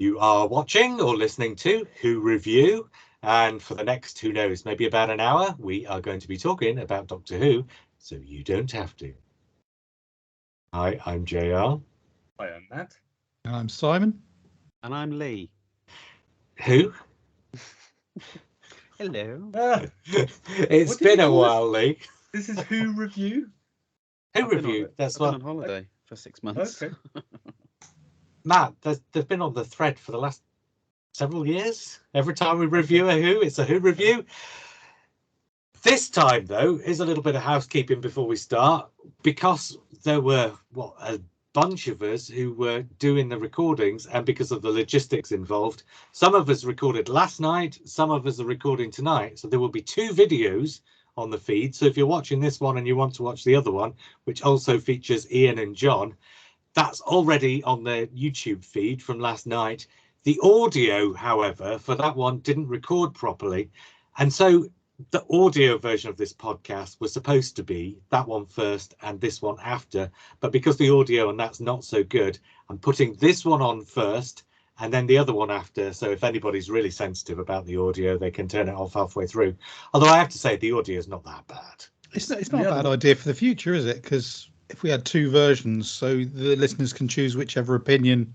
You are watching or listening to Who Review, and for the next, who knows, maybe about an hour, we are going to be talking about Doctor Who, so you don't have to. Hi, I'm JR. Hi, I'm Matt. And I'm Simon. And I'm Lee. Who? Hello. It's been a while, Lee. This is Who Review? Who Review? I've been on holiday for 6 months. Okay. Matt, they've been on the thread for the last several years. Every time we review a Who, it's a Who Review. This time, though, is a little bit of housekeeping before we start, because there were, a bunch of us who were doing the recordings, and because of the logistics involved, some of us recorded last night, some of us are recording tonight. So there will be two videos on the feed. So if you're watching this one and you want to watch the other one, which also features Ian and John, that's already on the YouTube feed from last night. The audio, however, for that one didn't record properly. And so the audio version of this podcast was supposed to be that one first and this one after. But because the audio and that's not so good, I'm putting this one on first and then the other one after. So if anybody's really sensitive about the audio, they can turn it off halfway through. Although I have to say the audio is not that bad. It's not a bad idea for the future, is it? Because if we had two versions, so the listeners can choose whichever opinion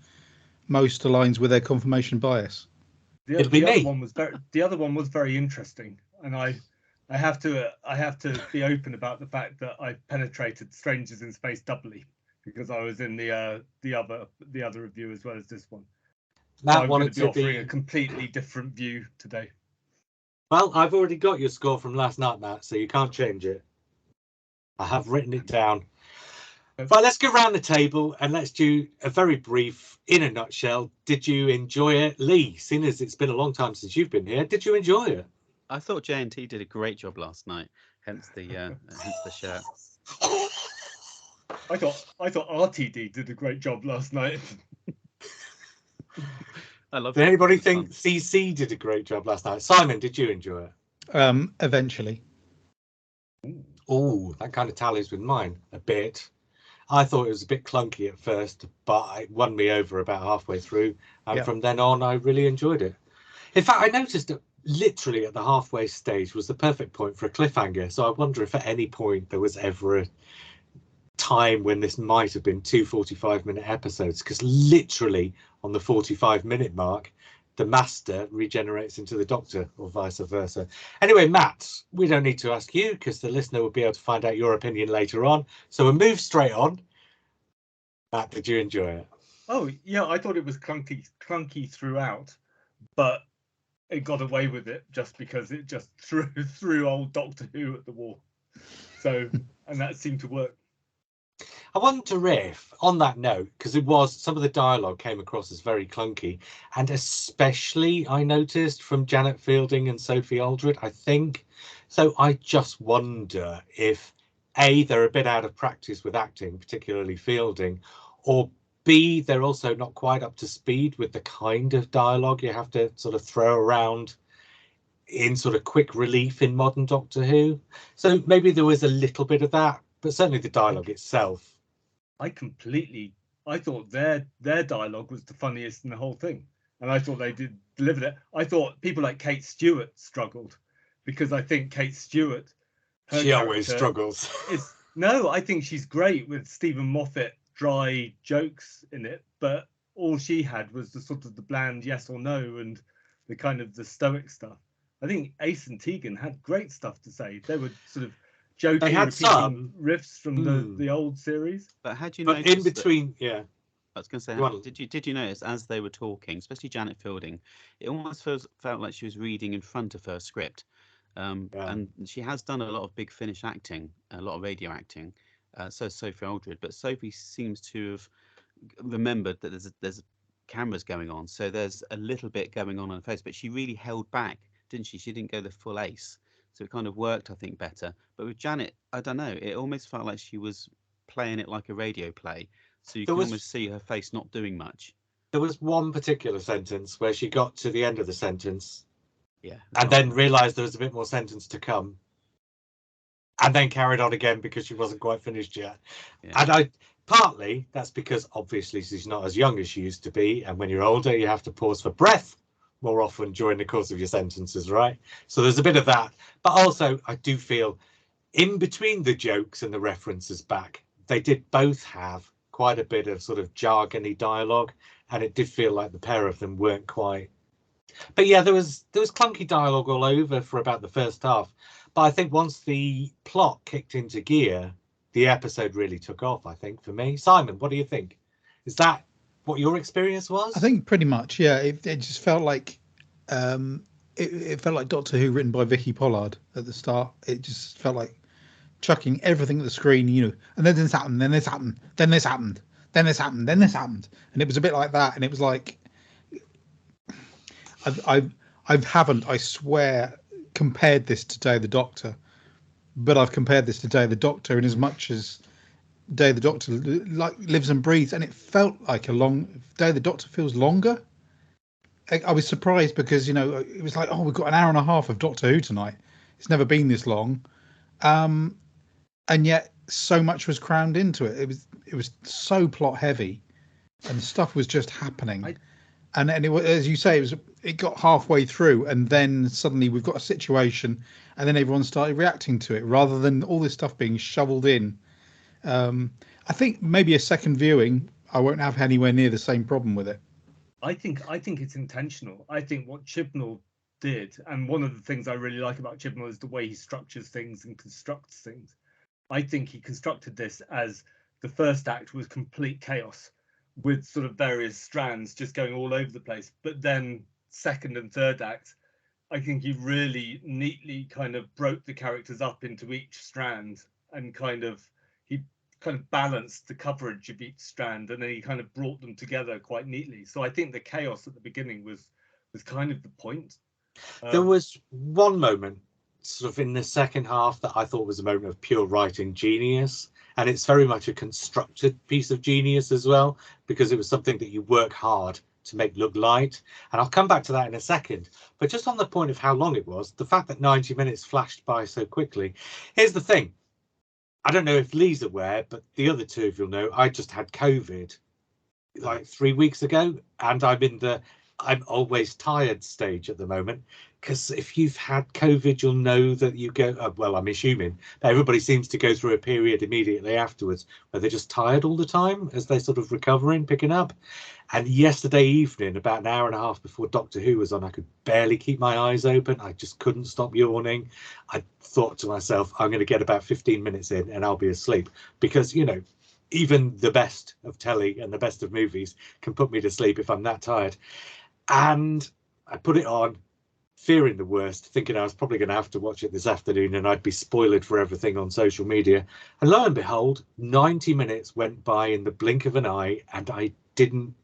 most aligns with their confirmation bias. The other one was very interesting, and I have to be open about the fact that I penetrated Strangers in Space doubly because I was in the other review as well as this one. Matt so I'm wanted going to be to offering a completely different view today. Well, I've already got your score from last night, Matt, so you can't change it. I have written it down. Right, let's go round the table and let's do a very brief, in a nutshell. Did you enjoy it? Lee, seeing as it's been a long time since you've been here, did you enjoy it? I thought J&T did a great job last night, hence the shirt. I thought RTD did a great job last night. I love. Did anybody think CC did a great job last night? Simon, did you enjoy it? Eventually. Oh, that kind of tallies with mine a bit. I thought it was a bit clunky at first, but it won me over about halfway through. And from then on, I really enjoyed it. In fact, I noticed that literally at the halfway stage was the perfect point for a cliffhanger. So I wonder if at any point there was ever a time when this might have been two 45-minute episodes, because literally on the 45-minute mark, the Master regenerates into the Doctor or vice versa. Anyway, Matt, we don't need to ask you because the listener will be able to find out your opinion later on. So we'll move straight on. Matt, did you enjoy it? Oh, yeah, I thought it was clunky throughout, but it got away with it just because it just threw old Doctor Who at the wall. So, and that seemed to work. I wonder if, on that note, because it was, some of the dialogue came across as very clunky, and especially I noticed from Janet Fielding and Sophie Aldred, I think. So I just wonder if A, they're a bit out of practice with acting, particularly Fielding, or B, they're also not quite up to speed with the kind of dialogue you have to sort of throw around in sort of quick relief in modern Doctor Who. So maybe there was a little bit of that, but certainly the dialogue itself. I thought their dialogue was the funniest in the whole thing, and I thought they did deliver it. I thought people like Kate Stewart struggled because I think Kate Stewart, she always struggles. No, I think she's great with Stephen Moffat dry jokes in it, but all she had was the sort of the bland yes or no and the kind of the stoic stuff. I think Ace and Tegan had great stuff to say. They were sort of joking, they had repeating some riffs from the old series. But had you noticed in between? I was going to say, did you notice as they were talking, especially Janet Fielding, it almost felt like she was reading in front of her script. And she has done a lot of big finish acting, a lot of radio acting. So Sophie Aldred, but Sophie seems to have remembered that there's cameras going on, so there's a little bit going on her face. But she really held back, didn't she? She didn't go the full ace. So it kind of worked, I think, better. But with Janet, I don't know. It almost felt like she was playing it like a radio play. So you can almost see her face not doing much. There was one particular sentence where she got to the end of the sentence. Yeah. And then realised there was a bit more sentence to come. And then carried on again because she wasn't quite finished yet. Yeah. And Partly that's because obviously she's not as young as she used to be, and when you're older you have to pause for breath more often during the course of your sentences, right? So there's a bit of that. But also I do feel in between the jokes and the references back, they did both have quite a bit of sort of jargony dialogue, and it did feel like the pair of them weren't quite. But yeah, there was clunky dialogue all over for about the first half. But I think once the plot kicked into gear, the episode really took off, I think, for me. Simon, what do you think? Is that what your experience was? I think pretty much, yeah. It just felt like it felt like Doctor Who written by Vicky Pollard at the start. It just felt like chucking everything at the screen, and then this happened, then this happened, then this happened, then this happened, then this happened, and it was a bit like that. And it was like I haven't, I swear, compared this to Day of the Doctor, but I've compared this to Day of the Doctor in as much as Day of the Doctor like lives and breathes, and it felt like a long Day of the Doctor feels longer. I was surprised because it was like, oh, we've got an hour and a half of Doctor Who tonight. It's never been this long, and yet so much was crammed into it. It was so plot heavy, and stuff was just happening. And it was, as you say, it got halfway through, and then suddenly we've got a situation, and then everyone started reacting to it rather than all this stuff being shoveled in. I think maybe a second viewing, I won't have anywhere near the same problem with it. I think it's intentional. I think what Chibnall did, and one of the things I really like about Chibnall is the way he structures things and constructs things. I think he constructed this as the first act was complete chaos with sort of various strands just going all over the place. But then second and third act, I think he really neatly kind of broke the characters up into each strand, and he balanced the coverage of each strand, and then he kind of brought them together quite neatly. So I think the chaos at the beginning was kind of the point. There was one moment sort of in the second half that I thought was a moment of pure writing genius, and it's very much a constructed piece of genius as well, because it was something that you work hard to make look light, and I'll come back to that in a second. But just on the point of how long it was, the fact that 90 minutes flashed by so quickly, here's the thing. I don't know if Lee's aware, but the other two of you'll know, I just had COVID like 3 weeks ago, and I'm in the I'm always tired stage at the moment, because if you've had COVID, you'll know that you go, well, I'm assuming that everybody seems to go through a period immediately afterwards where they're just tired all the time as they're sort of recovering, picking up. And yesterday evening, about an hour and a half before Doctor Who was on, I could barely keep my eyes open. I just couldn't stop yawning. I thought to myself, I'm going to get about 15 minutes in and I'll be asleep, because, even the best of telly and the best of movies can put me to sleep if I'm that tired. And I put it on, fearing the worst, thinking I was probably going to have to watch it this afternoon and I'd be spoiled for everything on social media. And lo and behold, 90 minutes went by in the blink of an eye, and I didn't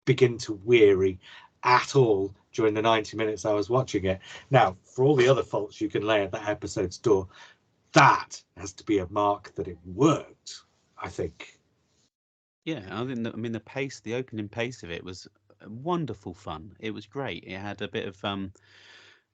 begin to weary at all during the 90 minutes I was watching it. Now, for all the other faults you can lay at that episode's door, that has to be a mark that it worked, I think. Yeah, I mean the pace, the opening pace of it was wonderful fun. It was great. It had a bit of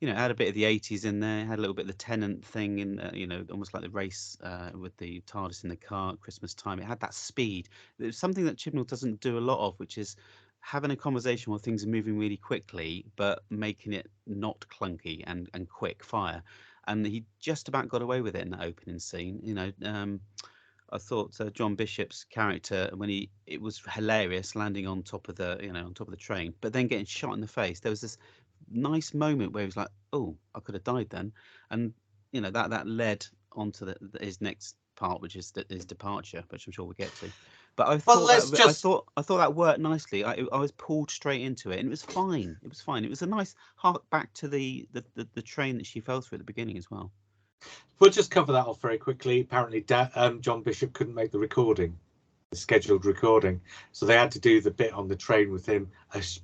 it had a bit of the 80s in there. It had a little bit of the Tennant thing in, almost like the race with the TARDIS in the car at Christmas time. It had that speed. It's something that Chibnall doesn't do a lot of, which is having a conversation where things are moving really quickly, but making it not clunky and quick fire. And he just about got away with it in that opening scene. I thought John Bishop's character, it was hilarious landing on top of the train, but then getting shot in the face. There was this nice moment where he was like, "Oh, I could have died then," and that led onto his next part, which is his departure, which I'm sure we'll get to. But I thought that worked nicely. I was pulled straight into it, and it was fine. It was fine. It was a nice hark back to the train that she fell through at the beginning as well. We'll just cover that off very quickly. Apparently, John Bishop couldn't make the scheduled recording, so they had to do the bit on the train with him,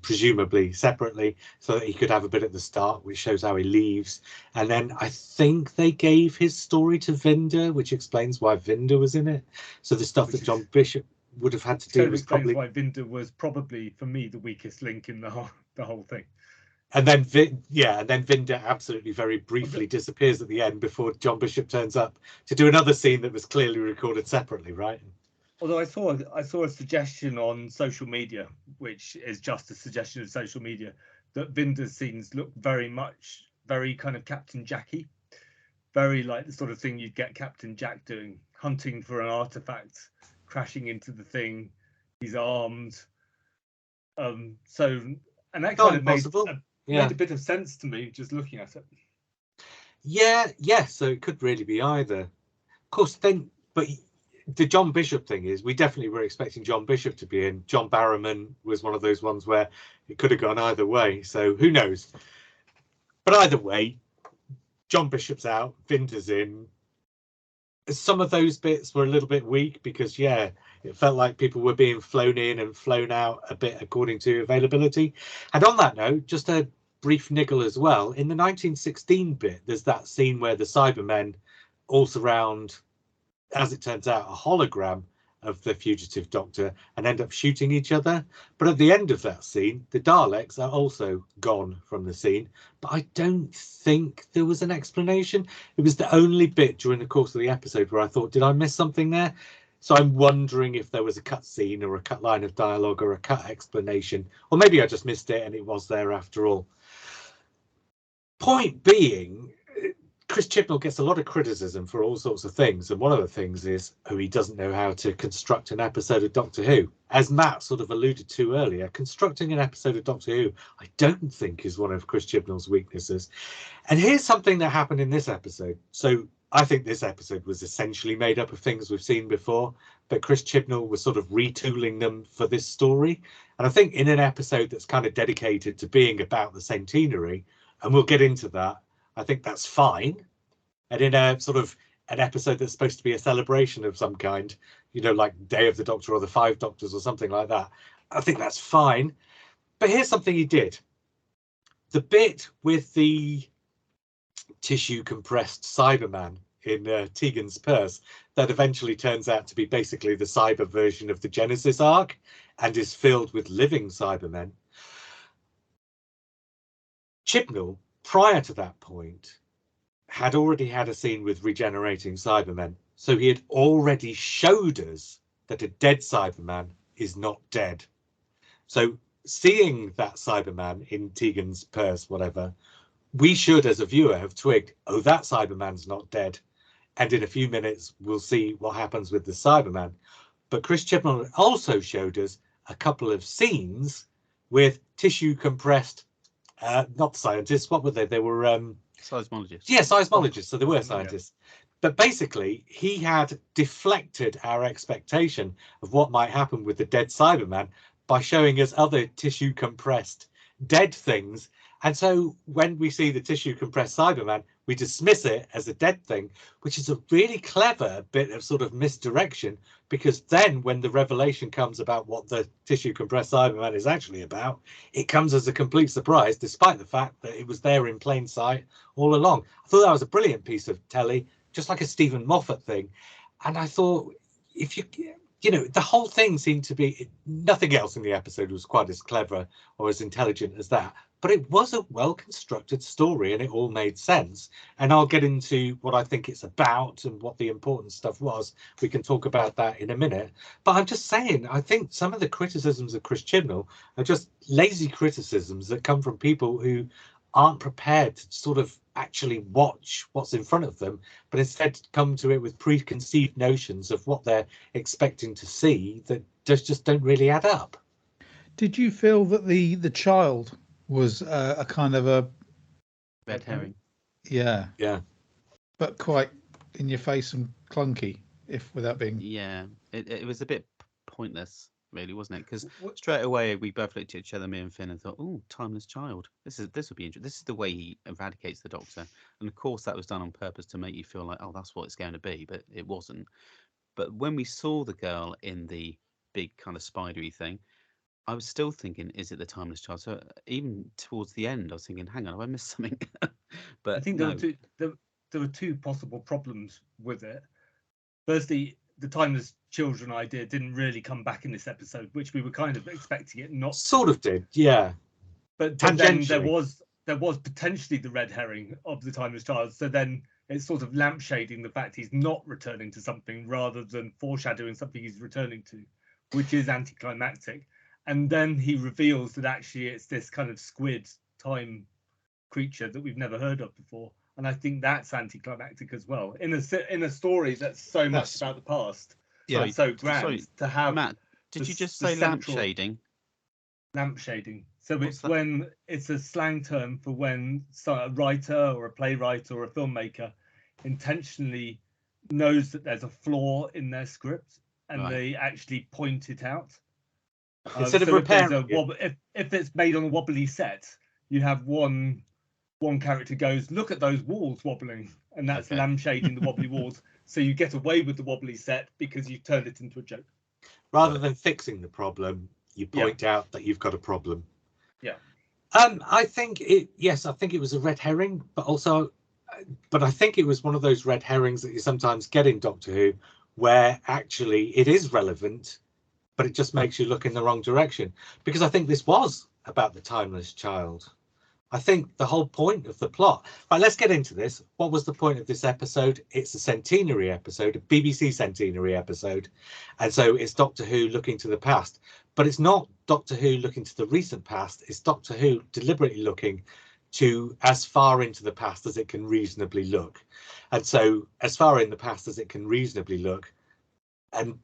presumably separately, so that he could have a bit at the start, which shows how he leaves. And then I think they gave his story to Vinder, which explains why Vinder was in it. So the stuff that John Bishop would have had to do was probably why Vinder was probably, for me, the weakest link in the whole thing. And then Vinder absolutely very briefly disappears at the end before John Bishop turns up to do another scene that was clearly recorded separately, right? Although I saw a suggestion on social media, which is just a suggestion of social media, that Vinder's scenes look very kind of Captain Jackie, very like the sort of thing you'd get Captain Jack doing, hunting for an artifact, crashing into the thing. He's armed. And that kind of made a bit of sense to me just looking at it. Yeah. So it could really be either. Of course, but the John Bishop thing is, we definitely were expecting John Bishop to be in. John Barrowman was one of those ones where it could have gone either way. So who knows? But either way, John Bishop's out, Vinder's in. Some of those bits were a little bit weak because, it felt like people were being flown in and flown out a bit according to availability. And on that note, just a brief niggle as well. In the 1916 bit, there's that scene where the Cybermen all surround, as it turns out, a hologram of the fugitive Doctor and end up shooting each other. But at the end of that scene, the Daleks are also gone from the scene. But I don't think there was an explanation. It was the only bit during the course of the episode where I thought, did I miss something there? So I'm wondering if there was a cut scene or a cut line of dialogue or a cut explanation, or maybe I just missed it and it was there after all. Point being, Chris Chibnall gets a lot of criticism for all sorts of things, and one of the things is he doesn't know how to construct an episode of Doctor Who. As Matt sort of alluded to earlier, constructing an episode of Doctor Who I don't think is one of Chris Chibnall's weaknesses. And here's something that happened in this episode. So I think this episode was essentially made up of things we've seen before, but Chris Chibnall was sort of retooling them for this story. And I think in an episode that's kind of dedicated to being about the centenary, and we'll get into that, I think that's fine. And in a sort of an episode that's supposed to be a celebration of some kind, like Day of the Doctor or the Five Doctors or something like that, I think that's fine. But here's something he did. The bit with the tissue compressed Cyberman in Tegan's purse that eventually turns out to be basically the cyber version of the Genesis arc and is filled with living Cybermen. Chibnall, prior to that point, had already had a scene with regenerating Cybermen. So he had already showed us that a dead Cyberman is not dead. So seeing that Cyberman in Tegan's purse, whatever, we should, as a viewer, have twigged, oh, that Cyberman's not dead. And in a few minutes, we'll see what happens with the Cyberman. But Chris Chibnall also showed us a couple of scenes with tissue compressed, not scientists, what were they? They were... seismologists. Yeah, seismologists. So they were scientists. Yeah. But basically, he had deflected our expectation of what might happen with the dead Cyberman by showing us other tissue compressed dead things. And so when we see the tissue compressed Cyberman, we dismiss it as a dead thing, which is a really clever bit of sort of misdirection, because then when the revelation comes about what the tissue compressed Cyberman is actually about, it comes as a complete surprise, despite the fact that it was there in plain sight all along. I thought that was a brilliant piece of telly, just like a Stephen Moffat thing. And I thought, if the whole thing seemed to be, nothing else in the episode was quite as clever or as intelligent as that. But it was a well-constructed story and it all made sense. And I'll get into what I think it's about and what the important stuff was. We can talk about that in a minute. But I'm just saying, I think some of the criticisms of Chris Chibnall are just lazy criticisms that come from people who aren't prepared to sort of actually watch what's in front of them, but instead come to it with preconceived notions of what they're expecting to see that just don't really add up. Did you feel that the child was a kind of a red herring? Yeah, but quite in your face and clunky, if without being. Yeah, it was a bit pointless, really, wasn't it? Because straight away we both looked at each other, me and Finn, and thought, "Oh, timeless child. This would be interesting. This is the way he eradicates the Doctor." And of course, that was done on purpose to make you feel like, "Oh, that's what it's going to be," but it wasn't. But when we saw the girl in the big kind of spidery thing, I was still thinking, is it the timeless child? So even towards the end, I was thinking, hang on, have I missed something? But I think there were two possible problems with it. Firstly, the timeless children idea didn't really come back in this episode, which we were kind of expecting it not. Sort of did, yeah. But then there was potentially the red herring of the timeless child. So then it's sort of lampshading the fact he's not returning to something rather than foreshadowing something he's returning to, which is anticlimactic. And then he reveals that actually it's this kind of squid time creature that we've never heard of before. And I think that's anticlimactic as well. In a story that's so much about the past, Yeah. so grand to have. Matt, did you just say lampshading? Lampshading. So it's when it's a slang term for when a writer or a playwright or a filmmaker intentionally knows that there's a flaw in their script and they actually point it out. Instead of repairing, if it's made on a wobbly set, you have one character goes, look at those walls wobbling, and that's lampshading the wobbly walls. So you get away with the wobbly set because you've turned it into a joke. Rather than fixing the problem, you point out that you've got a problem. Yeah. I think it was a red herring, but I think it was one of those red herrings that you sometimes get in Doctor Who, where actually it is relevant, but it just makes you look in the wrong direction. Because I think this was about the timeless child. I think the whole point of the plot. Right, let's get into this. What was the point of this episode? It's a centenary episode, a BBC centenary episode. And so it's Doctor Who looking to the past. But it's not Doctor Who looking to the recent past. It's Doctor Who deliberately looking to as far into the past as it can reasonably look. And so as far in the past as it can reasonably look, and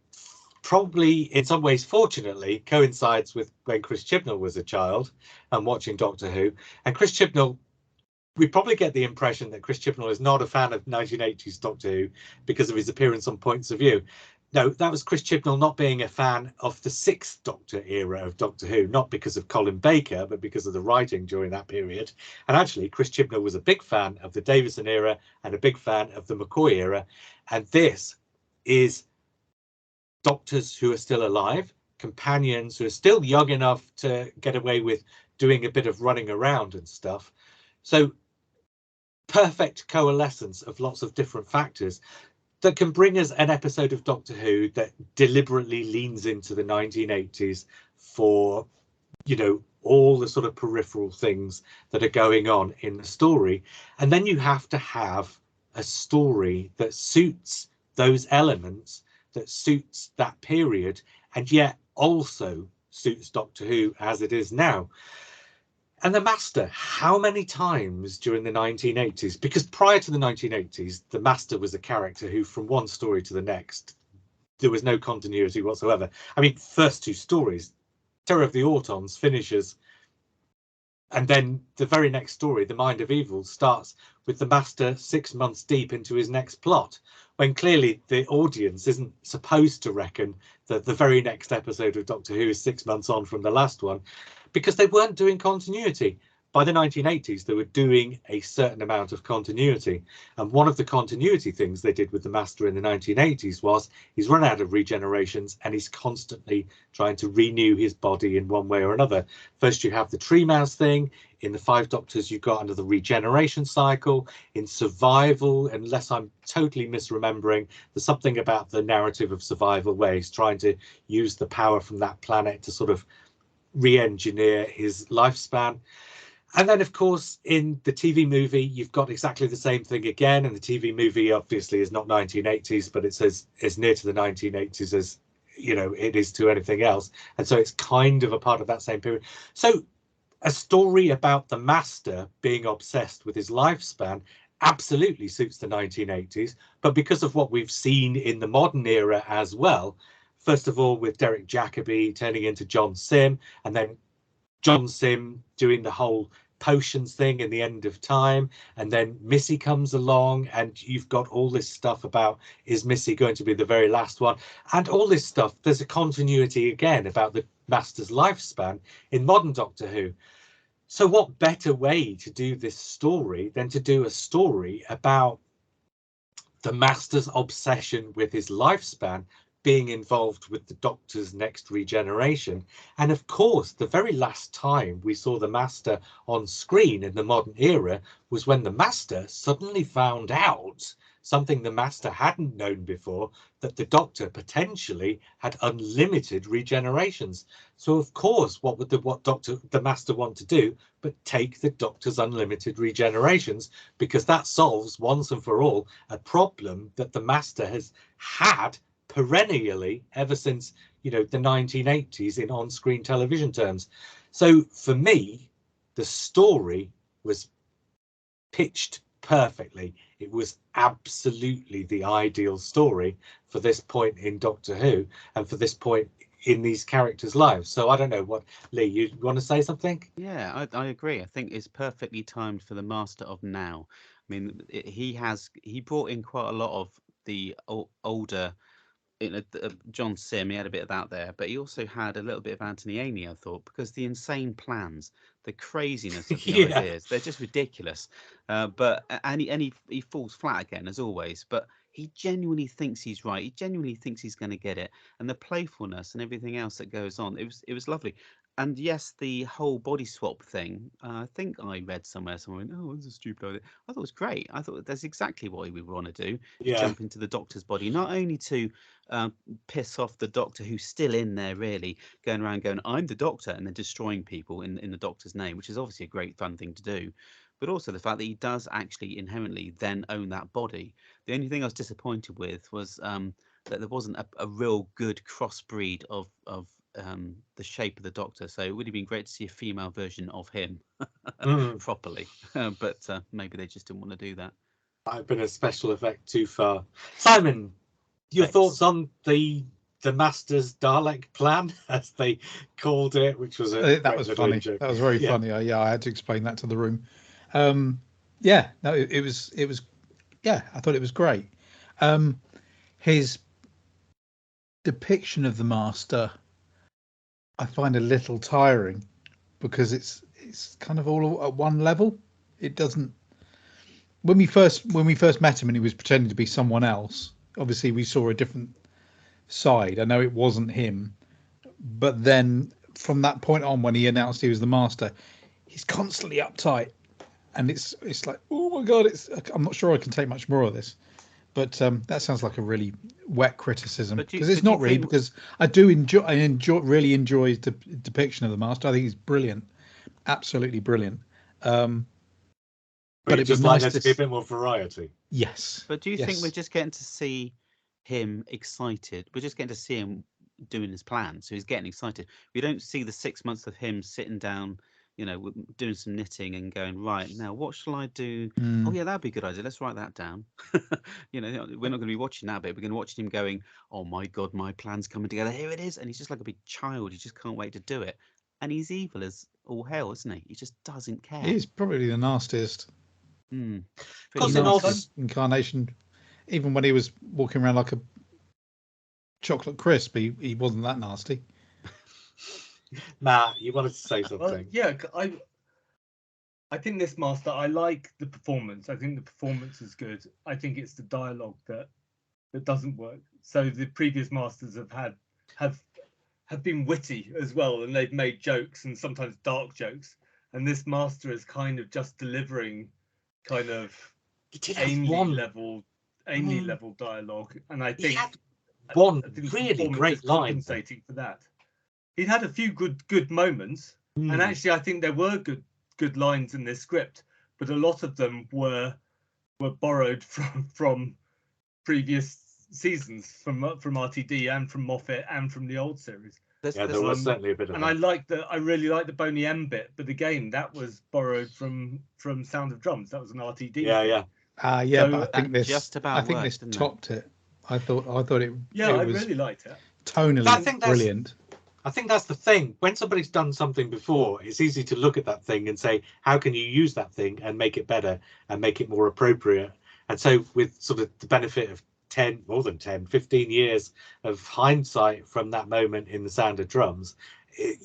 probably in some ways, fortunately, coincides with when Chris Chibnall was a child and watching Doctor Who. And Chris Chibnall, we probably get the impression that Chris Chibnall is not a fan of 1980s Doctor Who because of his appearance on Points of View. No, that was Chris Chibnall not being a fan of the Sixth Doctor era of Doctor Who, not because of Colin Baker, but because of the writing during that period. And actually, Chris Chibnall was a big fan of the Davison era and a big fan of the McCoy era. And this is doctors who are still alive, companions who are still young enough to get away with doing a bit of running around and stuff. So perfect coalescence of lots of different factors that can bring us an episode of Doctor Who that deliberately leans into the 1980s for, you know, all the sort of peripheral things that are going on in the story. And then you have to have a story that suits those elements, that suits that period, and yet also suits Doctor Who as it is now. And the Master, how many times during the 1980s, because prior to the 1980s, the Master was a character who from one story to the next, there was no continuity whatsoever. I mean, first two stories, Terror of the Autons finishes, and then the very next story, The Mind of Evil, starts with the Master 6 months deep into his next plot, when clearly the audience isn't supposed to reckon that the very next episode of Doctor Who is 6 months on from the last one, because they weren't doing continuity. By the 1980s, they were doing a certain amount of continuity. And one of the continuity things they did with the Master in the 1980s was he's run out of regenerations and he's constantly trying to renew his body in one way or another. First, you have the tree mouse thing. In the Five Doctors, you've got under the regeneration cycle. In Survival, unless I'm totally misremembering, there's something about the narrative of Survival where he's trying to use the power from that planet to sort of re-engineer his lifespan. And then, of course, in the TV movie, you've got exactly the same thing again. And the TV movie obviously is not 1980s, but it's as near to the 1980s as, you know, it is to anything else. And so it's kind of a part of that same period. So a story about the Master being obsessed with his lifespan absolutely suits the 1980s. But because of what we've seen in the modern era as well, first of all, with Derek Jacobi turning into John Sim, and then John Sim doing the whole potions thing in the End of Time, and then Missy comes along, and you've got all this stuff about, is Missy going to be the very last one? And all this stuff, there's a continuity again about the Master's lifespan in modern Doctor Who. So what better way to do this story than to do a story about the Master's obsession with his lifespan being involved with the Doctor's next regeneration. And of course, the very last time we saw the Master on screen in the modern era was when the Master suddenly found out something the Master hadn't known before, that the Doctor potentially had unlimited regenerations. So of course, what would the Master want to do but take the Doctor's unlimited regenerations, because that solves once and for all a problem that the Master has had perennially ever since, you know, the 1980s in on-screen television terms. So for me, the story was pitched perfectly. It was absolutely the ideal story for this point in Doctor Who and for this point in these characters' lives. So I don't know what, Lee, you want to say something? Yeah, I agree. I think it's perfectly timed for the Master of now. I mean, he brought in quite a lot of the older, John Sim, he had a bit of that there, but he also had a little bit of Anthony Amy, I thought, because the insane plans, the craziness of the Yeah. ideas, they're just ridiculous. And he falls flat again, as always, but he genuinely thinks he's right. He genuinely thinks he's going to get it. And the playfulness and everything else that goes on, it was lovely. And yes, the whole body swap thing, I think I read somewhere, went, oh, this is a stupid idea. I thought it was great. I thought that's exactly what we would want to do, is jump into the Doctor's body, not only to piss off the Doctor, who's still in there, really, going around going, I'm the Doctor, and then destroying people in the Doctor's name, which is obviously a great fun thing to do. But also the fact that he does actually inherently then own that body. The only thing I was disappointed with was that there wasn't a real good crossbreed of the shape of the Doctor. So it would have been great to see a female version of him properly. But maybe they just didn't want to do that. Might have been a special effect too far. Simon, your thoughts on the Master's Dalek plan, as they called it, which was that was funny. That was very funny. I had to explain that to the room. It was. Yeah, I thought it was great. His depiction of the Master, I find a little tiring, because it's kind of all at one level. It doesn't. When we first met him and he was pretending to be someone else, obviously we saw a different side. I know it wasn't him, but then from that point on, when he announced he was the Master, he's constantly uptight, and it's like, oh my God, I'm not sure I can take much more of this. But that sounds like a really wet criticism, because it's not really, because I really enjoy his depiction of the Master. I think he's brilliant, absolutely brilliant. But it'd just like there to be a bit more variety. Yes. But do you think we're just getting to see him excited? We're just getting to see him doing his plan, so he's getting excited. We don't see the 6 months of him sitting down, you know, doing some knitting and going, right, now what shall I do? Oh yeah, that'd be a good idea. Let's write that down. You know, we're not going to be watching that bit. We're going to watch him going, oh my God, my plan's coming together. Here it is. And he's just like a big child. He just can't wait to do it. And he's evil as all hell, isn't he? He just doesn't care. He's probably the nastiest incarnation. Even when he was walking around like a chocolate crisp, he wasn't that nasty. Matt, you wanted to say something? Well, yeah, I think this Master, I like the performance. I think the performance is good. I think it's the dialogue that doesn't work. So the previous Masters have been witty as well, and they've made jokes, and sometimes dark jokes. And this Master is kind of just delivering kind of Ainley level dialogue. And I think one really great line compensating for that. He'd had a few good moments, and actually I think there were good lines in this script, but a lot of them were borrowed from previous seasons, from RTD and from Moffat and from the old series. There was certainly a bit of and that. I really like the Boney M bit, but again, that was borrowed from Sound of Drums. That was an RTD. Yeah. But I think this topped it. I thought it. Yeah, I really liked it. Tonally brilliant. I think that's the thing. When somebody's done something before, it's easy to look at that thing and say, how can you use that thing and make it better and make it more appropriate? And so with sort of the benefit of 15 years of hindsight from that moment in the Sound of Drums,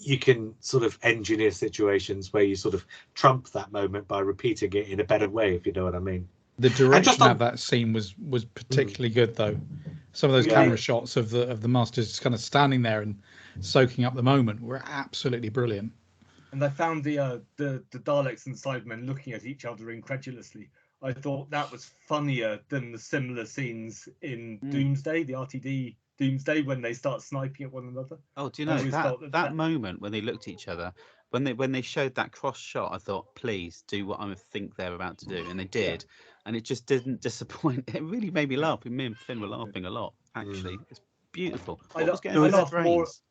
you can sort of engineer situations where you sort of trump that moment by repeating it in a better way, if you know what I mean. The direction of that scene was particularly good, though. Some of those camera shots of the Masters kind of standing there and soaking up the moment were absolutely brilliant. And I found the Daleks and the Cybermen looking at each other incredulously. I thought that was funnier than the similar scenes in Doomsday, the RTD Doomsday, when they start sniping at one another. Oh, do you know that moment when they looked at each other, when they showed that cross shot, I thought, please do what I think they're about to do, and they did, and it just didn't disappoint. It really made me laugh. Me and Finn were laughing a lot. Actually, it's beautiful. What was going on in their brains?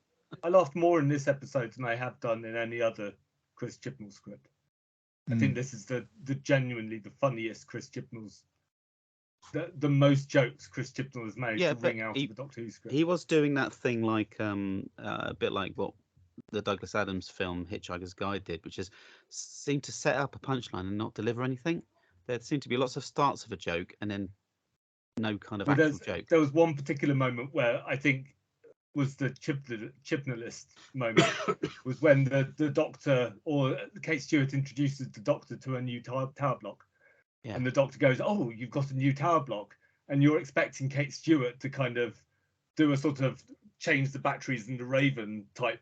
I laughed more in this episode than I have done in any other Chris Chibnall script. I think this is the genuinely the funniest Chris Chibnall's, the most jokes Chris Chibnall has managed to bring out of the Doctor Who script. He was doing that thing like a bit like what the Douglas Adams film Hitchhiker's Guide did, which is seem to set up a punchline and not deliver anything. There seemed to be lots of starts of a joke and then no kind of actual joke. There was one particular moment where I think was the Chibnallist moment, was when the Doctor, or Kate Stewart, introduces the Doctor to a new tower block. Yeah. And the Doctor goes, "Oh, you've got a new tower block," and you're expecting Kate Stewart to kind of do a sort of change the batteries in the Raven type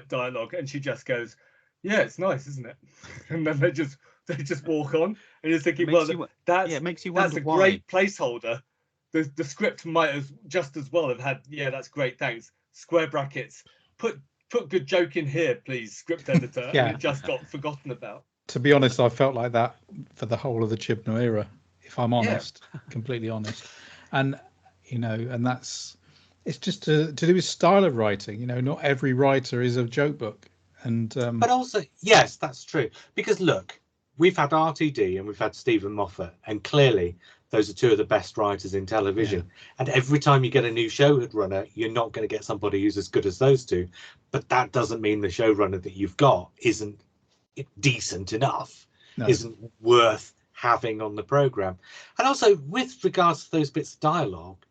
dialogue, and she just goes, "Yeah, it's nice, isn't it?" And then they just walk on, and you're thinking, it makes you wonder that's a why. Great placeholder. The script might have just as well have had, "Yeah, that's great, thanks. Square brackets. Put good joke in here, please, script editor." And it just got forgotten about. To be honest, I felt like that for the whole of the Chibnall era, if I'm honest, completely honest. And, and it's just to do with style of writing. Not every writer is a joke book. And but also, yes, that's true. Because look, we've had RTD and we've had Stephen Moffat, and clearly those are two of the best writers in television. Yeah. And every time you get a new showrunner, you're not going to get somebody who's as good as those two. But that doesn't mean the showrunner that you've got isn't decent enough, isn't worth having on the program. And also, with regards to those bits of dialogue,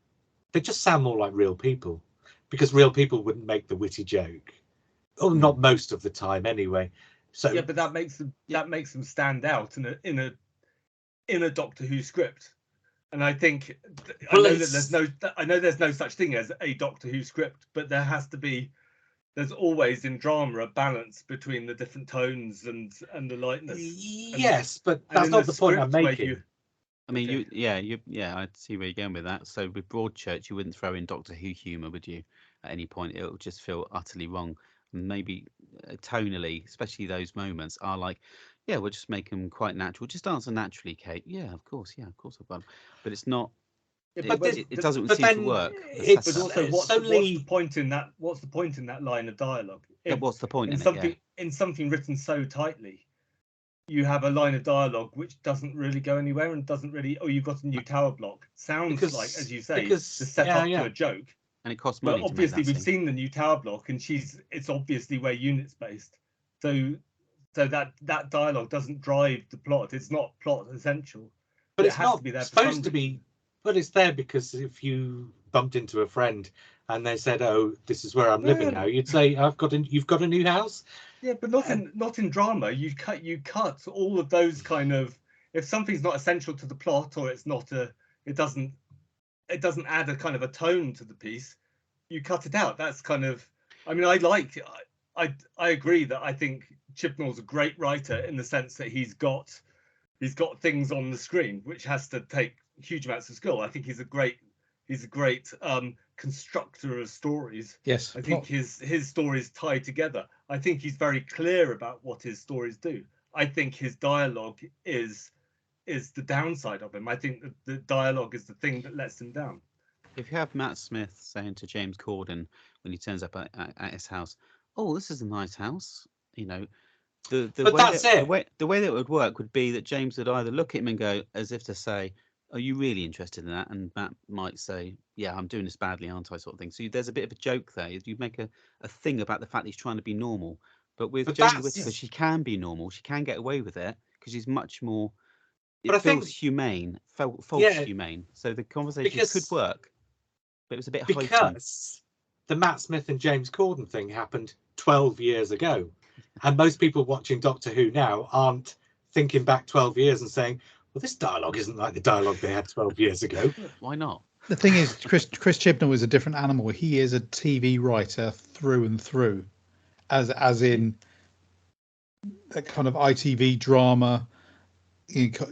they just sound more like real people, because real people wouldn't make the witty joke, or not most of the time anyway. So but that makes them stand out in a Doctor Who script. And I think I know there's no such thing as a Doctor Who script, but there's always in drama a balance between the different tones and the lightness. Yes, but that's not the point I'm making. I see where you're going with that. So with Broadchurch, you wouldn't throw in Doctor Who humour, would you? At any point, it would just feel utterly wrong. Maybe tonally, especially those moments, are like, yeah, we'll just make them quite natural. Just answer naturally, Kate. Yeah, of course I've got. But it's not. Yeah, it doesn't seem to work. But also, what's the point in that? What's the point in that line of dialogue? What's the point in something written so tightly? You have a line of dialogue which doesn't really go anywhere and doesn't really. Oh, you've got a new tower block. Sounds like, as you say, the set up to a joke. And it costs money. But obviously, we've seen the new tower block, and it's obviously where Unit's based. So that dialogue doesn't drive the plot. It's not plot essential. But it's not supposed to be. But it's there because if you bumped into a friend and they said, "Oh, this is where I'm living now," you'd say, "You've got a new house." Yeah, but not in drama. You cut all of those kind of. If something's not essential to the plot, or it doesn't add a kind of a tone to the piece, you cut it out. That's kind of. I mean, I agree that I think Chibnall's a great writer in the sense that he's got things on the screen which has to take huge amounts of skill. I think he's a great constructor of stories. Yes, I think his stories tie together. I think he's very clear about what his stories do. I think his dialogue is the downside of him. I think that the dialogue is the thing that lets him down. If you have Matt Smith saying to James Corden when he turns up at his house, "Oh, this is a nice house," the way that it would work would be that James would either look at him and go as if to say, "Are you really interested in that?" And Matt might say, "Yeah, I'm doing this badly, aren't I?" sort of thing. So there's a bit of a joke there. You make a thing about the fact that he's trying to be normal. But with Jodie Whittaker, she can be normal. She can get away with it because she's much more. It feels humane, false humane. So the conversation could work, but it was a bit heightened. Because the Matt Smith and James Corden thing happened 12 years ago, and most people watching Doctor Who now aren't thinking back 12 years and saying, "Well, this dialogue isn't like the dialogue they had 12 years ago." Why not? The thing is, Chris Chibnall is a different animal. He is a TV writer through and through, as in a kind of ITV drama,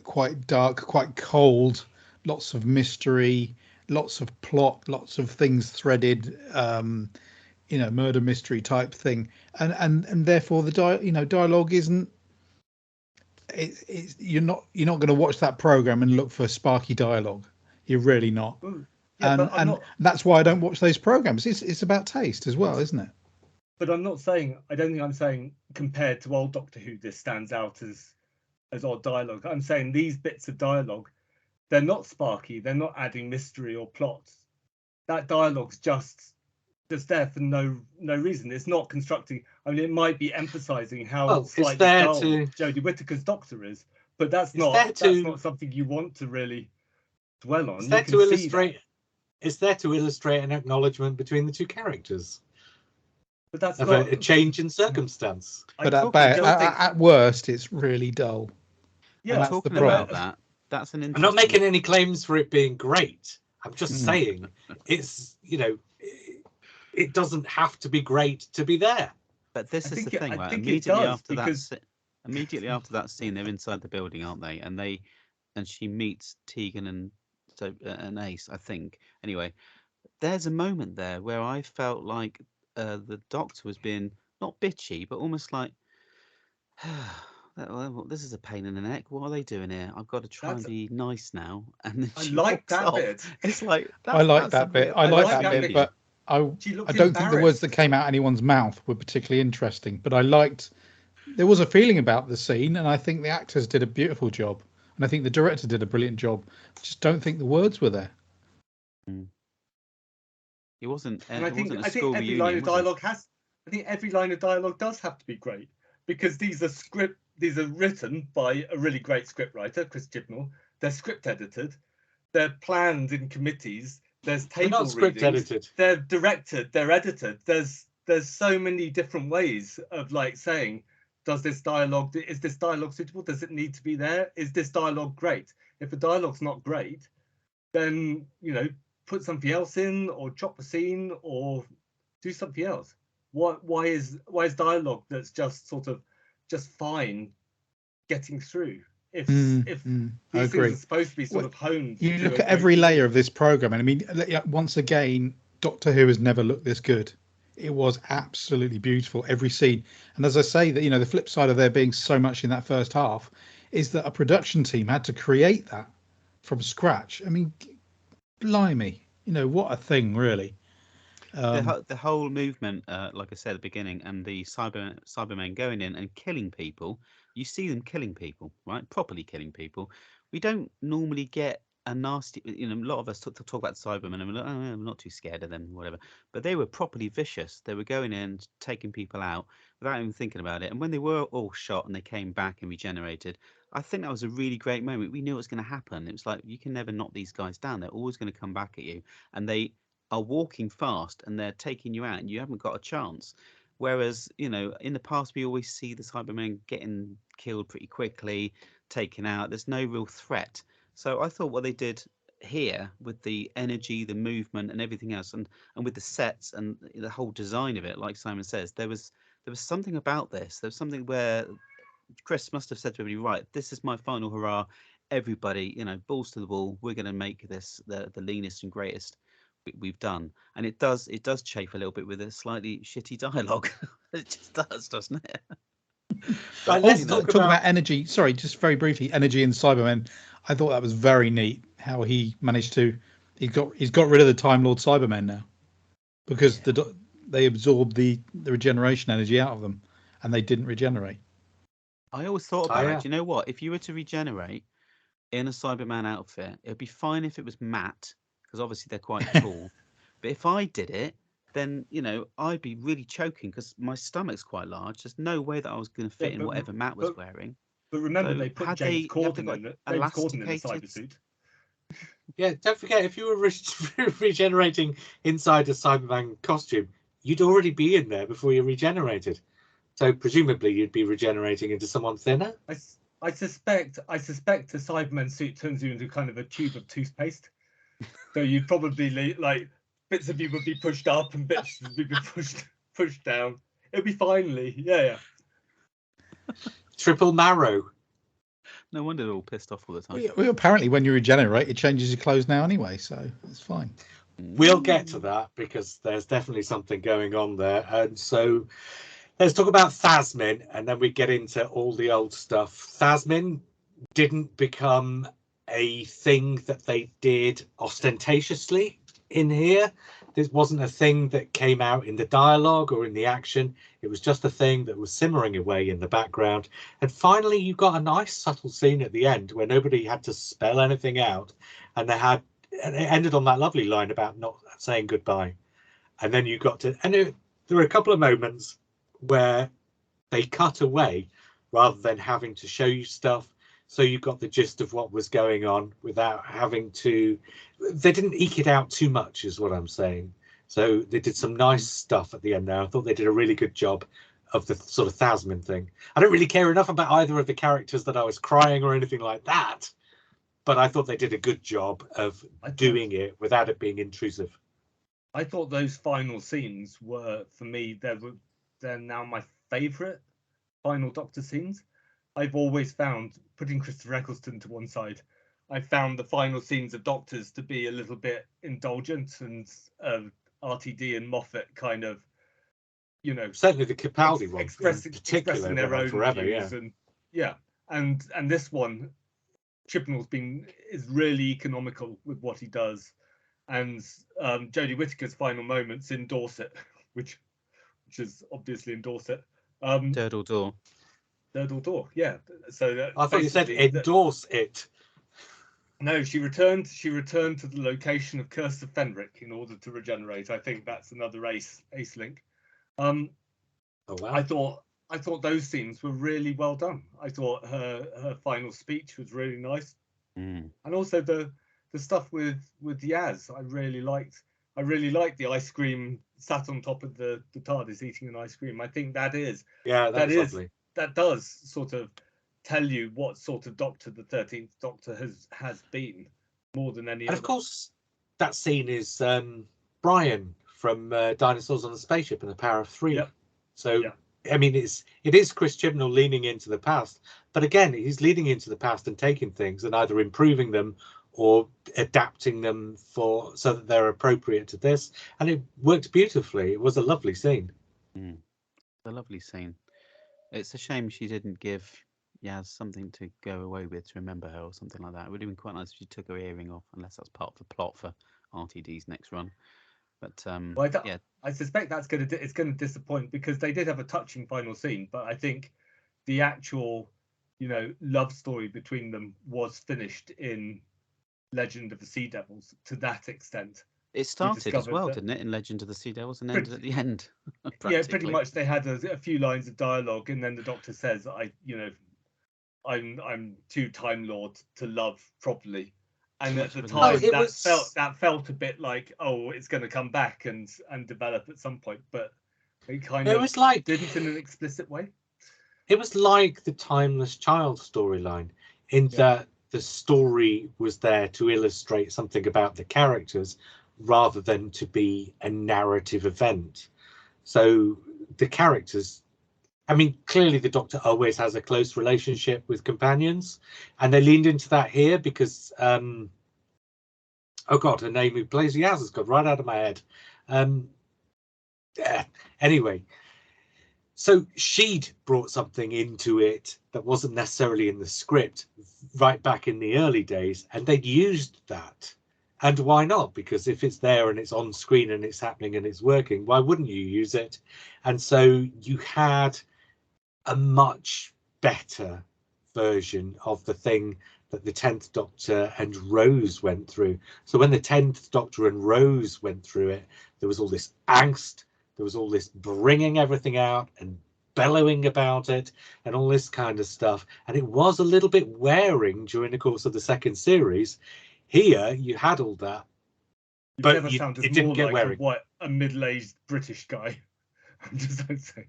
quite dark, quite cold, lots of mystery, lots of plot, lots of things threaded, murder mystery type thing, and therefore the dialogue isn't. You're not going to watch that program and look for sparky dialogue. You're really not. Yeah, and that's why I don't watch those programs. It's about taste as well, isn't it? But I'm not saying. I don't think I'm saying compared to old Doctor Who, this stands out as odd dialogue. I'm saying these bits of dialogue, they're not sparky. They're not adding mystery or plot. That dialogue's just there for no reason. It's not constructing. I mean, it might be emphasising how slightly dull Jodie Whittaker's Doctor is, but that's not something you want to really dwell on. It's there to illustrate. It's there to illustrate an acknowledgement between the two characters. But that's of not a change in circumstance. But at worst, it's really dull. Yeah, and that's talking the problem. about that. That's an. I'm not making any claims for it being great. I'm just saying it's it doesn't have to be great to be there. But this is the thing, right? Immediately after that scene, they're inside the building, aren't they? And she meets Tegan and Ace, I think. Anyway, there's a moment there where I felt like the Doctor was being not bitchy, but almost like, this is a pain in the neck. What are they doing here? I've got to try and be nice now. And then she like that off. bit. It's like I like that bit. I like that bit, but I don't think the words that came out anyone's mouth were particularly interesting. But there was a feeling about the scene, and I think the actors did a beautiful job, and I think the director did a brilliant job. I just don't think the words were there. It wasn't. And I think every line of dialogue I think every line of dialogue does have to be great, because these are written by a really great scriptwriter, Chris Chibnall. They're script edited. They're planned in committees. There's table readings. Edited. They're directed. They're edited. There's so many different ways of saying, is this dialogue suitable? Does it need to be there? Is this dialogue great? If the dialogue's not great, then put something else in, or chop the scene, or do something else. Why is dialogue that's just sort of just fine getting through? If these things are supposed to be sort of honed. You look at every layer of this program, and I mean, once again, Doctor Who has never looked this good. It was absolutely beautiful, every scene. And as I say, that the flip side of there being so much in that first half is that a production team had to create that from scratch. I mean, blimey, what a thing, really. The whole movement, like I said at the beginning, and the Cybermen going in and killing people. You see them killing people, right? Properly killing people. We don't normally get a nasty. A lot of us talk about the Cybermen, and we're like, I'm not too scared of them, whatever. But they were properly vicious. They were going in, taking people out without even thinking about it. And when they were all shot and they came back and regenerated, I think that was a really great moment. We knew it was going to happen. It was like, you can never knock these guys down. They're always going to come back at you, and they are walking fast and they're taking you out, and you haven't got a chance. Whereas, in the past, we always see the Cybermen getting killed pretty quickly, taken out. There's no real threat. So I thought what they did here with the energy, the movement, and everything else, and with the sets and the whole design of it, like Simon says, there was something about this. There was something where Chris must have said to everybody, right, this is my final hurrah. Everybody, balls to the wall. We're going to make this the leanest and greatest we've done. And it does chafe a little bit with a slightly shitty dialogue. It just does, doesn't it? But let's talk about energy. Sorry, just very briefly, energy in Cybermen. I thought that was very neat how he managed to. He's got rid of the Time Lord Cybermen now, because they absorbed the regeneration energy out of them, and they didn't regenerate. I always thought about it. Do you know what? If you were to regenerate in a Cyberman outfit, it'd be fine if it was matte, because obviously they're quite tall. But if I did it, then I'd be really choking because my stomach's quite large. There's no way that I was going to fit in whatever Matt was wearing. But remember, they put James Corden in the cyber suit. Yeah, don't forget, if you were regenerating inside a Cyberman costume, you'd already be in there before you regenerated. So presumably you'd be regenerating into someone thinner. I suspect a Cyberman suit turns you into kind of a tube of toothpaste. So you'd probably bits of you would be pushed up and bits would be pushed down. It'd be finely, yeah. Triple marrow. No wonder they're all pissed off all the time. Well, apparently, when you regenerate, it changes your clothes now anyway, so it's fine. We'll get to that because there's definitely something going on there. And so let's talk about Thasmin, and then we get into all the old stuff. Thasmin didn't become a thing that they did ostentatiously in here. This wasn't a thing that came out in the dialogue or in the action. It was just a thing that was simmering away in the background. And finally, you got a nice subtle scene at the end where nobody had to spell anything out, and it ended on that lovely line about not saying goodbye. And then you got to, and there were a couple of moments where they cut away rather than having to show you stuff. So you got the gist of what was going on without having to, they didn't eke it out too much is what I'm saying. So they did some nice stuff at the end there. I thought they did a really good job of the sort of Thasmin thing. I don't really care enough about either of the characters that I was crying or anything like that, but I thought they did a good job of doing it without it being intrusive. I thought those final scenes were, for me, they're now my favourite final Doctor scenes. I've always found, putting Christopher Eccleston to one side, I found the final scenes of Doctors to be a little bit indulgent, and RTD and Moffat kind of, you know, certainly the Capaldi one, expressing their own forever, views, and this one, Chibnall's is really economical with what he does, and Jodie Whittaker's final moments in Dorset, which is obviously in Dorset. Durdle Door. Durdle Door, yeah. So I thought you said endorse it. No, she returned to the location of Curse of Fenric in order to regenerate. I think that's another ace link. Oh wow. I thought those scenes were really well done. I thought her final speech was really nice. And also the stuff with Yaz, I really liked the ice cream sat on top of the TARDIS eating an ice cream. I think that is lovely. That does sort of tell you what sort of Doctor the 13th Doctor has been more than any other. And of course, that scene is Brian from Dinosaurs on the Spaceship and the Power of Three. Yep. So I mean, it is Chris Chibnall leaning into the past, but again, he's leaning into the past and taking things and either improving them or adapting them so that they're appropriate to this, and it worked beautifully. It was a lovely scene. A lovely scene. It's a shame she didn't give Yaz something to go away with to remember her or something like that. It would have been quite nice if she took her earring off, unless that's part of the plot for RTD's next run. But I suspect it's going to disappoint, because they did have a touching final scene, but I think the actual, love story between them was finished in Legend of the Sea Devils to that extent. It started as well, didn't it, in Legend of the Sea Devils, and ended at the end. Yeah, pretty much. They had a few lines of dialogue, and then the Doctor says, I'm too Time Lord to love properly. And at the time, that felt a bit like, it's going to come back and develop at some point, but it was like didn't in an explicit way. It was like the Timeless Child storyline, in that the story was there to illustrate something about the characters rather than to be a narrative event. So the characters, I mean, clearly the Doctor always has a close relationship with companions, and they leaned into that here because oh god, her name who plays Yaz has got right out of my head. Anyway, so she'd brought something into it that wasn't necessarily in the script right back in the early days, and they'd used that. And why not? Because if it's there and it's on screen and it's happening and it's working, why wouldn't you use it? And so you had a much better version of the thing that the 10th Doctor and Rose went through. So when the 10th Doctor and Rose went through it, there was all this angst, there was all this bringing everything out and bellowing about it and all this kind of stuff. And it was a little bit wearing during the course of the second series. Here, you had all that, but it didn't get wearing. A middle-aged British guy. I'm just saying,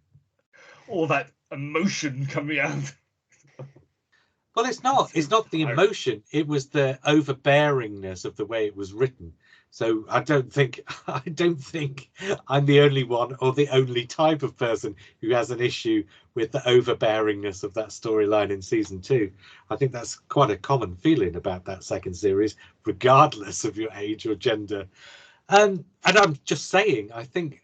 all that emotion coming out. Well, it's not the emotion. It was the overbearingness of the way it was written. So I don't think I'm the only one or the only type of person who has an issue with the overbearingness of that storyline in season 2. I think that's quite a common feeling about that second series, regardless of your age or gender. And I'm just saying, I think,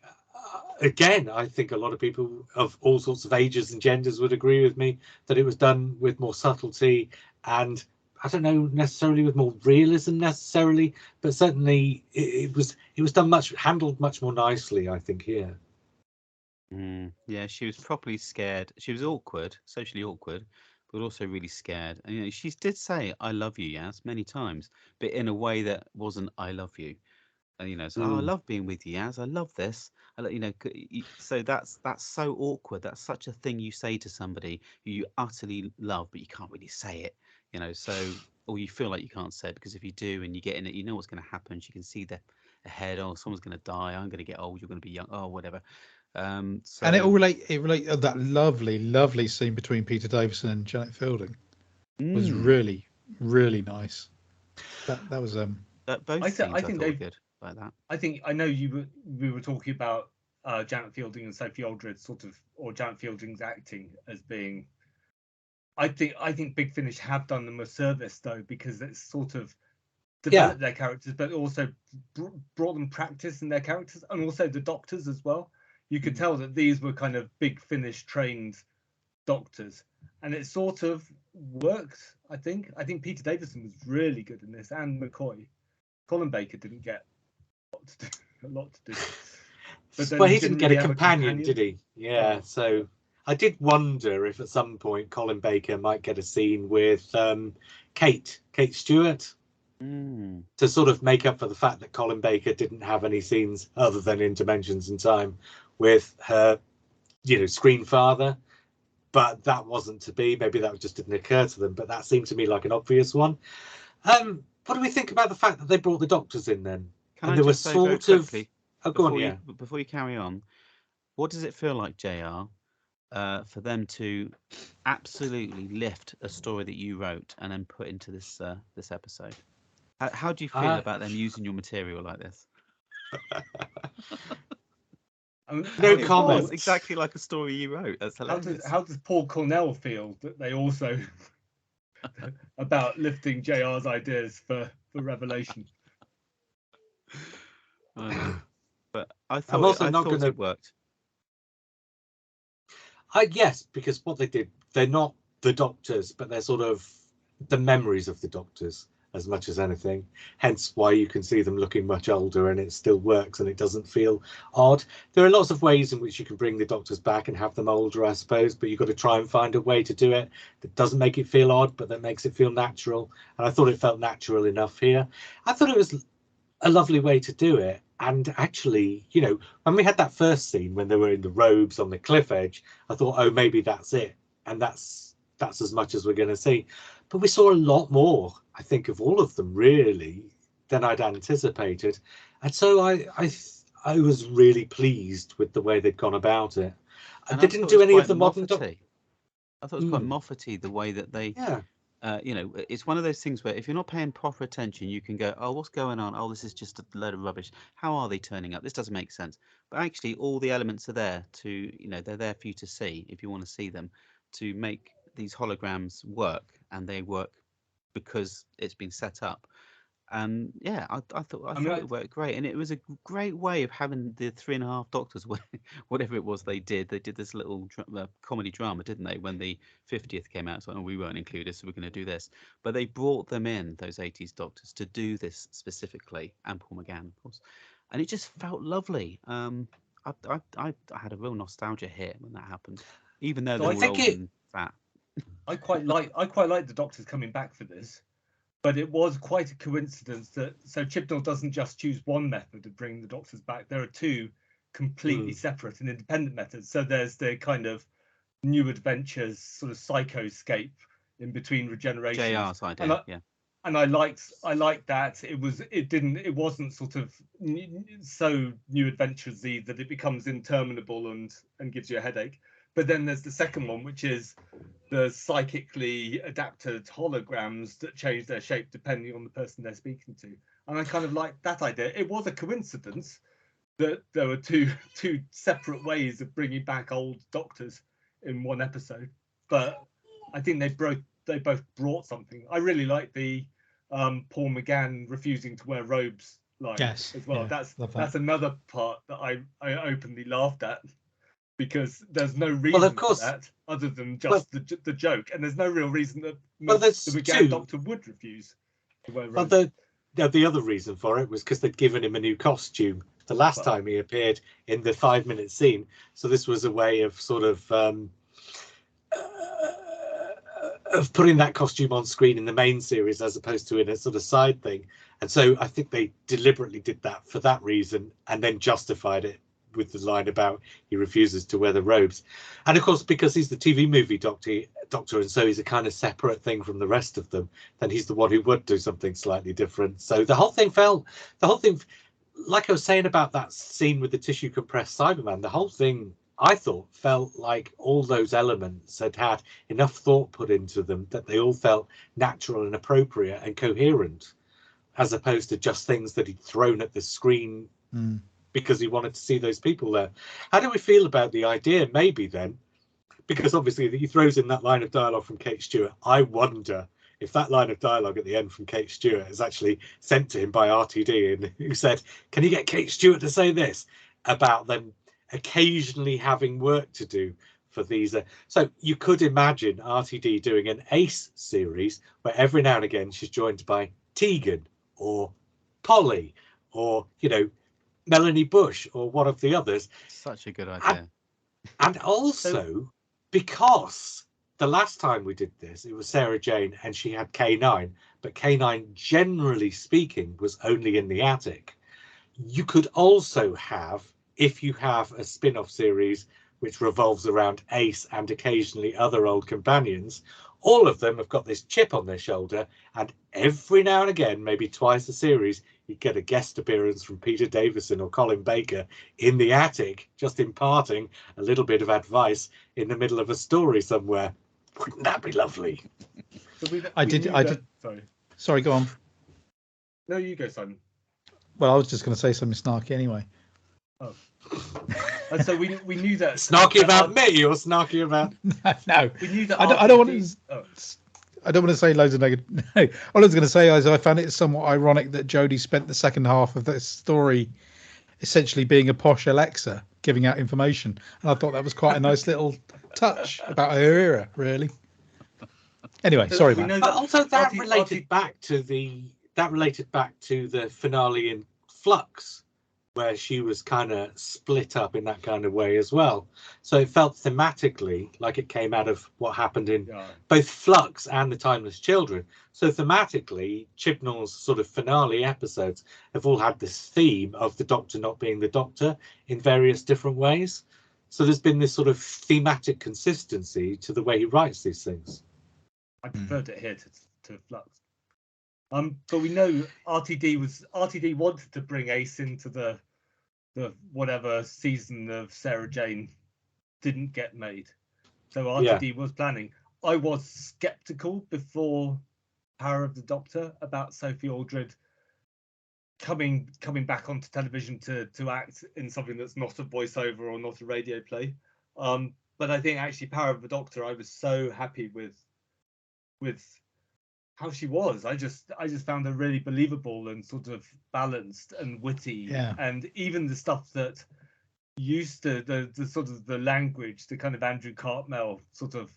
again, I think a lot of people of all sorts of ages and genders would agree with me that it was done with more subtlety and, I don't know necessarily with more realism necessarily, but certainly it was done handled much more nicely, I think, here. Yeah, she was properly scared. She was awkward, socially awkward, but also really scared. And she did say "I love you," Yaz, many times, but in a way that wasn't "I love you." And so I love being with you, Yaz. I love this. So that's so awkward. That's such a thing you say to somebody who you utterly love, but you can't really say it. So, or you feel like you can't say it, because if you do and you get in it, you know what's going to happen. You can see ahead. Oh, someone's going to die. I'm going to get old. You're going to be young. Oh, whatever. And it relate that lovely scene between Peter Davison and Janet Fielding was really, really nice. That was both scenes I think they good like that. I think we were talking about Janet Fielding and Sophie Aldred or Janet Fielding's acting as being. I think Big Finish have done them a service though, because it's sort of developed their characters, but also brought them practice in their characters, and also the doctors as well. You could tell that these were kind of Big Finish trained doctors, and it sort of worked. I think Peter Davison was really good in this, and McCoy. Colin Baker didn't get a lot to do. But he didn't get a companion, did he? Yeah. So I did wonder if at some point Colin Baker might get a scene with Kate Stewart, to sort of make up for the fact that Colin Baker didn't have any scenes other than in Dimensions in Time with her, screen father. But that wasn't to be. Maybe that just didn't occur to them. But that seemed to me like an obvious one. What do we think about the fact that they brought the doctors in then? Can I just say very quickly, before you carry on, what does it feel like, JR, for them to absolutely lift a story that you wrote and then put into this episode? How do you feel about them using your material like this? No comment. Exactly like a story you wrote. That's hilarious. How does Paul Cornell feel that they also about lifting JR's ideas for Revelation? I know, but I thought it worked. Yes, because what they did, they're not the doctors, but they're sort of the memories of the doctors as much as anything. Hence why you can see them looking much older and it still works and it doesn't feel odd. There are lots of ways in which you can bring the doctors back and have them older, I suppose, but you've got to try and find a way to do it that doesn't make it feel odd, but that makes it feel natural. And I thought it felt natural enough here. I thought it was a lovely way to do it. And actually, when we had that first scene when they were in the robes on the cliff edge, I thought, oh, maybe that's it. And that's as much as we're going to see. But we saw a lot more, I think, of all of them, really, than I'd anticipated. And so I was really pleased with the way they'd gone about it. And they didn't do any of the modern... I thought it was quite Moffat-y, the way that they... Yeah. It's one of those things where if you're not paying proper attention, you can go, oh, what's going on? Oh, this is just a load of rubbish. How are they turning up? This doesn't make sense. But actually, all the elements are there they're there for you to see if you want to see them, to make these holograms work, and they work because it's been set up. And yeah, I thought it worked great, and it was a great way of having the 3.5 Doctors, whatever it was they did. They did this little comedy drama, didn't they? When the 50th came out, so we weren't included, so we're going to do this. But they brought them in, those 80s Doctors, to do this specifically, and Paul McGann, of course, and it just felt lovely. I had a real nostalgia hit when that happened, even though they were old and fat. I quite like the Doctors coming back for this. But it was quite a coincidence that Chibnall doesn't just choose one method of bringing the Doctors back. There are two completely separate and independent methods. So there's the kind of New Adventures sort of psychoscape in between regenerations. JR's idea, and I liked that. It wasn't sort of so New Adventures-y that it becomes interminable and gives you a headache. But then there's the second one, which is the psychically adapted holograms that change their shape depending on the person they're speaking to. and I kind of liked that idea. It was a coincidence that there were two separate ways of bringing back old doctors in one episode, but I think they both brought something. I really like the Paul McGann refusing to wear robes line as well. That's another part that I openly laughed at, because there's no reason for that other than just the joke, and there's no real reason that the McGann doctor would refuse to wear robes. The other reason for it was because they'd given him a new costume the last time he appeared in the 5-minute scene. So this was a way of sort of putting that costume on screen in the main series as opposed to in a sort of side thing. And so I think they deliberately did that for that reason, and then justified it with the line about he refuses to wear the robes. And of course, because he's the TV movie doctor, and so he's a kind of separate thing from the rest of them, then he's the one who would do something slightly different. So the whole thing, like I was saying about that scene with the tissue compressed Cyberman, the whole thing I thought felt like all those elements had enough thought put into them that they all felt natural and appropriate and coherent, as opposed to just things that he'd thrown at the screen because he wanted to see those people there. How do we feel about the idea, maybe then, because obviously he throws in that line of dialogue from Kate Stewart? I wonder if that line of dialogue at the end from Kate Stewart is actually sent to him by RTD, and who said, can you get Kate Stewart to say this about them occasionally having work to do for these? So you could imagine RTD doing an Ace series where every now and again she's joined by Tegan or Polly or, you know, Melanie Bush or one of the others. Such a good idea. And also, because the last time we did this, it was Sarah Jane and she had K9, but K9, generally speaking, was only in the attic. You could also have, if you have a spin-off series which revolves around Ace and occasionally other old companions, all of them have got this chip on their shoulder, and every now and again, maybe twice a series, you get a guest appearance from Peter Davison or Colin Baker in the attic, just imparting a little bit of advice in the middle of a story somewhere. Wouldn't that be lovely? I did. Sorry, go on. No, you go, Simon. Well, I was just going to say something snarky anyway. Oh. And so we knew that. Snarky about me or snarky about? No. We knew that. I don't want to. I don't want to say loads of negative. No, all I was going to say is I found it somewhat ironic that Jodie spent the second half of this story essentially being a posh Alexa, giving out information, and I thought that was quite a nice little touch about her era, really. Anyway, sorry, man. But also that related back to the finale in Flux, where she was kind of split up in that kind of way as well. So it felt thematically like it came out of what happened in both Flux and The Timeless Children. So thematically, Chibnall's sort of finale episodes have all had this theme of the Doctor not being the Doctor in various different ways. So there's been this sort of thematic consistency to the way he writes these things. I preferred it here to Flux. But we know RTD wanted to bring Ace into the whatever season of Sarah Jane didn't get made. So RTD was planning. I was skeptical before Power of the Doctor about Sophie Aldred coming back onto television to act in something that's not a voiceover or not a radio play. But I think actually Power of the Doctor, I was so happy with how she was. I just found her really believable and sort of balanced and witty. And even the stuff that used to the sort of the language, the kind of Andrew Cartmel sort of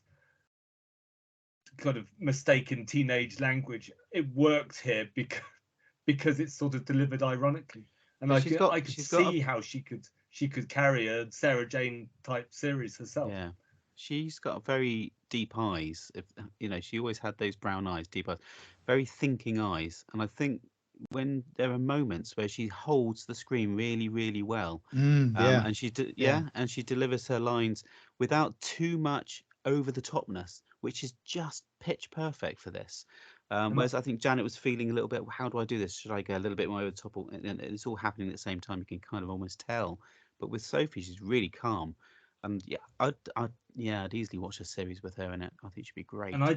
kind of mistaken teenage language, it worked here because it's sort of delivered ironically. And I could see how she could carry a Sarah Jane type series herself. Yeah. She's got very deep eyes. She always had those brown eyes, deep eyes, very thinking eyes. And I think when there are moments where she holds the screen really, really well, and she delivers her lines without too much over the topness, which is just pitch perfect for this. Whereas I think Janet was feeling a little bit, how do I do this? Should I go a little bit more over the top? And it's all happening at the same time. You can kind of almost tell. But with Sophie, she's really calm. And I'd easily watch a series with her in it. I think she'd be great. And I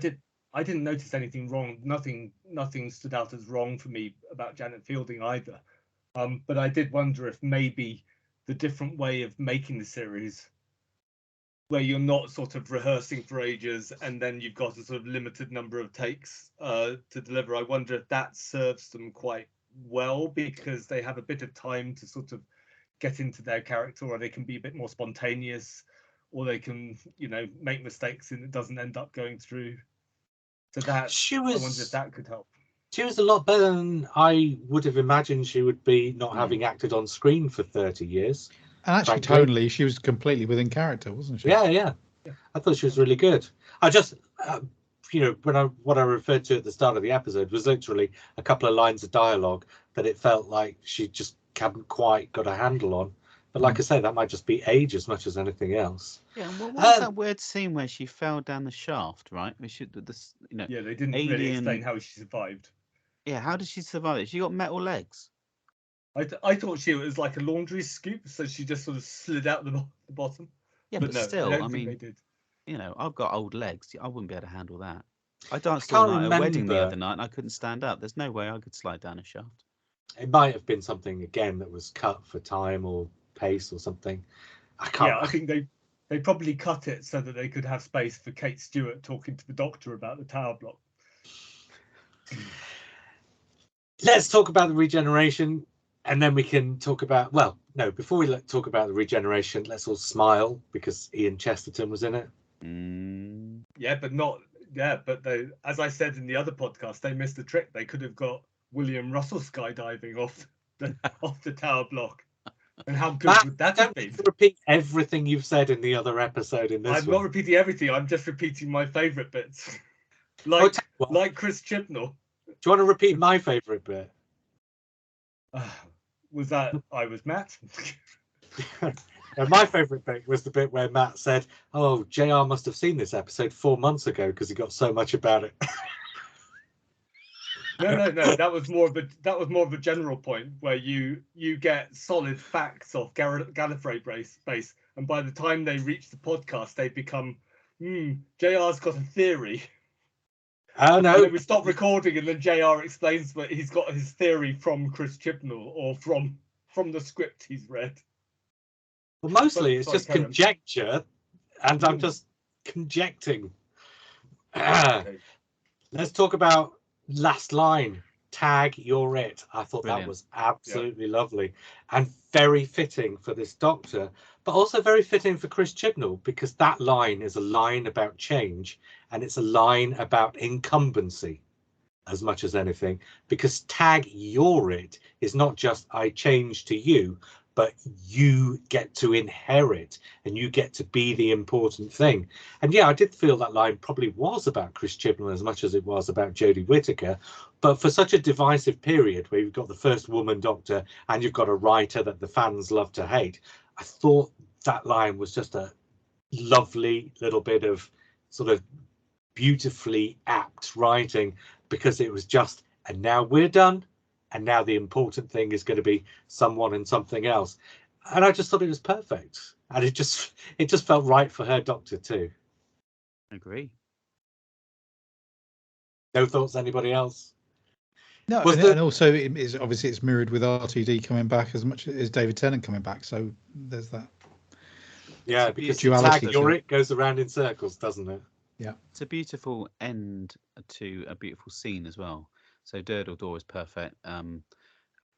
I didn't notice anything wrong. Nothing stood out as wrong for me about Janet Fielding either. But I did wonder if maybe the different way of making the series, where you're not sort of rehearsing for ages and then you've got a sort of limited number of takes to deliver, I wonder if that serves them quite well, because they have a bit of time to sort of get into their character, or they can be a bit more spontaneous, or they can, you know, make mistakes and it doesn't end up going through. So that, I wonder if that could help. She was a lot better than I would have imagined she would be, not having acted on screen for 30 years. And actually, tonally, she was completely within character, wasn't she? Yeah. I thought she was really good. I just, you know, what I referred to at the start of the episode was literally a couple of lines of dialogue that it felt like she just hadn't quite got a handle on. But like I say, that might just be age as much as anything else. Yeah, and what was that weird scene where she fell down the shaft, right? We should, you know. Yeah, they didn't really explain how she survived. Yeah, how did she survive it? She got metal legs. I thought she was like a laundry scoop, so she just sort of slid out the bottom. Yeah, but no, still, I mean, they did. You know, I've got old legs. I wouldn't be able to handle that. I danced all night at a wedding the other night and I couldn't stand up. There's no way I could slide down a shaft. It might have been something, again, that was cut for time or pace or something. I can't. Yeah, I think they probably cut it so that they could have space for Kate Stewart talking to the Doctor about the tower block. Let's talk about the regeneration, and then we can talk about, well, no, before we talk about the regeneration, let's all smile because Ian Chesterton was in it. Yeah, but they, as I said in the other podcast, they missed the trick. They could have got William Russell skydiving off the tower block. And how good would that have been? Repeat everything you've said in the other episode in this I'm not repeating everything. I'm just repeating my favourite bits. like Chris Chibnall. Do you want to repeat my favourite bit? Was that I was Matt? My favourite bit was the bit where Matt said, "Oh, JR must have seen this episode 4 months ago because he got so much about it." No. That was more of a general point where you get solid facts off Gallifrey base, and by the time they reach the podcast, they become, JR's got a theory. Oh no! And then we stop recording, and then JR explains that he's got his theory from Chris Chibnall or from the script he's read. Well, mostly it's just conjecture, and I'm just conjecting. Okay. Let's talk about last line. Tag, you're it. I thought Brilliant. That was absolutely lovely and very fitting for this Doctor, but also very fitting for Chris Chibnall, because that line is a line about change and it's a line about incumbency as much as anything, because tag, you're it is not just I change to you, but you get to inherit and you get to be the important thing. And yeah, I did feel that line probably was about Chris Chibnall as much as it was about Jodie Whittaker. But for such a divisive period where you've got the first woman Doctor and you've got a writer that the fans love to hate, I thought that line was just a lovely little bit of sort of beautifully apt writing, because it was just, and now we're done. And now the important thing is going to be someone and something else. And I just thought it was perfect. And it just felt right for her Doctor too. Agree. No thoughts, anybody else? No, and also it's mirrored with RTD coming back as much as David Tennant coming back. So there's that. Yeah, because duality. Tag, it goes around in circles, doesn't it? Yeah. It's a beautiful end to a beautiful scene as well. So Durdle Door is perfect.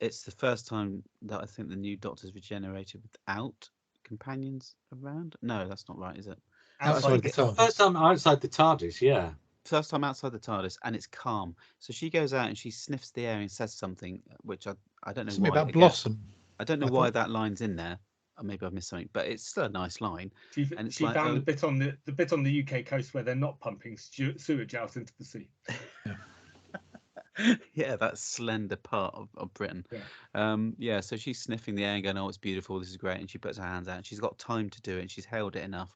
It's the first time that I think the new Doctor's regenerated without companions around. No, that's not right, is it? Outside the TARDIS. First time outside the TARDIS, yeah. First time outside the TARDIS, and it's calm. So she goes out and she sniffs the air and says something, which I don't know something why. About Blossom. I don't know why that line's in there. Or maybe I've missed something, but it's still a nice line. She found the bit on the UK coast where they're not pumping sewage out into the sea. Yeah, that slender part of Britain. Yeah. So she's sniffing the air and going, "Oh, it's beautiful. This is great." And she puts her hands out. And she's got time to do it. And she's held it enough.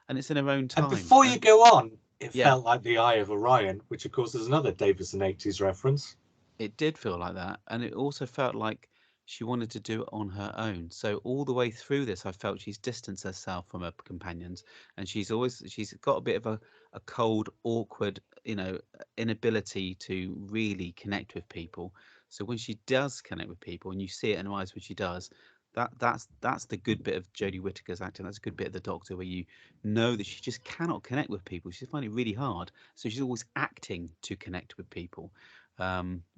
And it's in her own time. And before you go on, it felt like the Eye of Orion, which of course is another Davison 80s reference. It did feel like that, and it also felt like she wanted to do it on her own. So all the way through this, I felt she's distanced herself from her companions, and she's got a bit of a cold, awkward inability to really connect with people. So when she does connect with people, and you see it in her eyes when she does, that's the good bit of Jodie Whittaker's acting. That's a good bit of the Doctor, where you know that she just cannot connect with people. She's finding it really hard, so she's always acting to connect with people,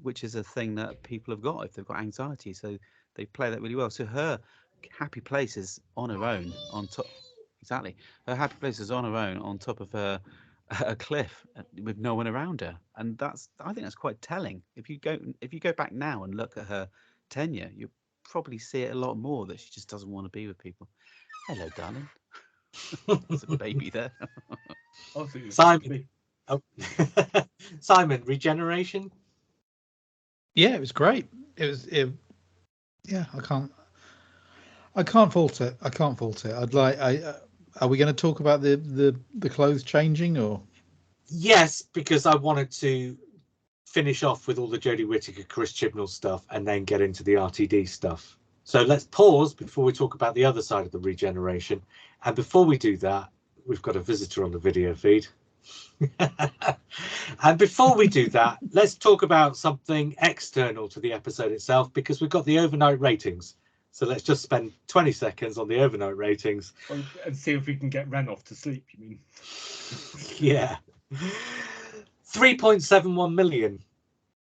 which is a thing that people have got if they've got anxiety. So they play that really well. So her happy place is on her own on top. Exactly, her happy place is on her own on top of a cliff with no one around her, and I think that's quite telling. If you go back now and look at her tenure, you probably see it a lot more that she just doesn't want to be with people. Hello, darling. There's a baby there. Simon. Oh. Simon, regeneration. Yeah, it was great. Yeah, I can't fault it. I can't fault it. Are we going to talk about the clothes changing, or? Yes, because I wanted to finish off with all the Jodie Whittaker, Chris Chibnall stuff, and then get into the RTD stuff. So let's pause before we talk about the other side of the regeneration. And before we do that, we've got a visitor on the video feed. And before we do that, let's talk about something external to the episode itself, because we've got the overnight ratings. So let's just spend 20 seconds on the overnight ratings. And see if we can get Ren off to sleep, you mean? Yeah. 3.71 million,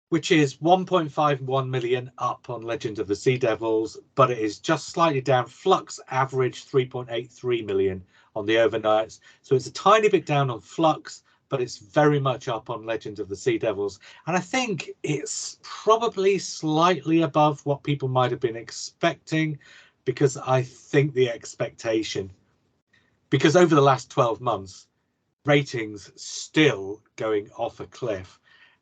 which is 1.51 million up on Legend of the Sea Devils, but it is just slightly down. Flux averaged 3.83 million on the overnights. So it's a tiny bit down on Flux, but it's very much up on Legend of the Sea Devils. And I think it's probably slightly above what people might have been expecting, because I think the expectation, because over the last 12 months, ratings still going off a cliff.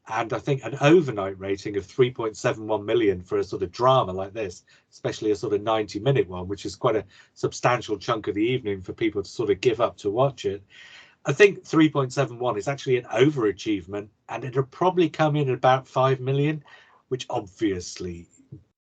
And I think an overnight rating of 3.71 million for a sort of drama like this, especially a sort of 90-minute one, which is quite a substantial chunk of the evening for people to sort of give up to watch it. I think 3.71 is actually an overachievement, and it'll probably come in at about 5 million, which obviously,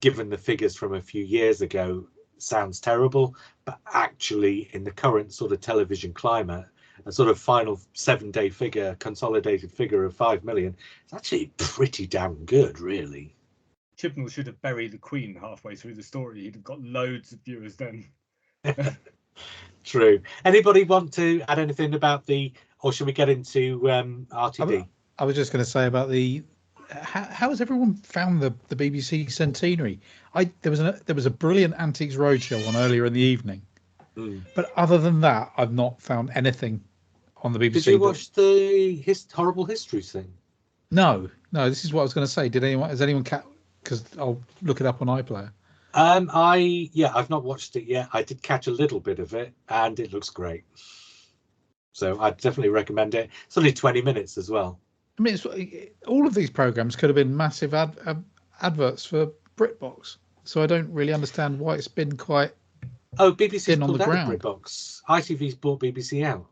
given the figures from a few years ago, sounds terrible. But actually, in the current sort of television climate, a sort of final 7-day figure, consolidated figure of 5 million, it's actually pretty damn good, really. Chibnall should have buried the Queen halfway through the story. He'd have got loads of viewers then. True. Anybody want to add anything about or should we get into RTD? I was just going to say about how has everyone found the BBC centenary? There was a brilliant Antiques Roadshow on earlier in the evening. But other than that, I've not found anything on the BBC. Did you watch the horrible histories thing? No. This is what I was going to say. Has anyone because I'll look it up on iPlayer. I've not watched it yet. I did catch a little bit of it, and it looks great. So I'd definitely recommend it. It's only 20 minutes as well. I mean, all of these programs could have been massive adverts for BritBox. So I don't really understand why it's been quite. Oh, BBC's pulled out of BritBox. ITV's bought BBC out.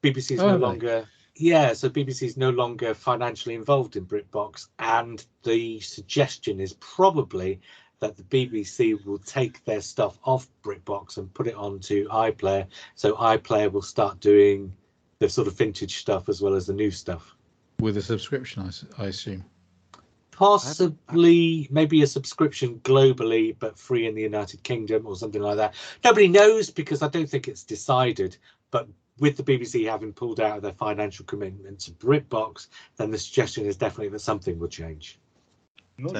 BBC's no longer. Yeah, so BBC's no longer financially involved in BritBox, and the suggestion is probably that the BBC will take their stuff off BritBox and put it onto iPlayer. So iPlayer will start doing the sort of vintage stuff as well as the new stuff. With a subscription, I assume. Possibly, maybe a subscription globally, but free in the United Kingdom or something like that. Nobody knows, because I don't think it's decided. But with the BBC having pulled out of their financial commitment to BritBox, then the suggestion is definitely that something will change. So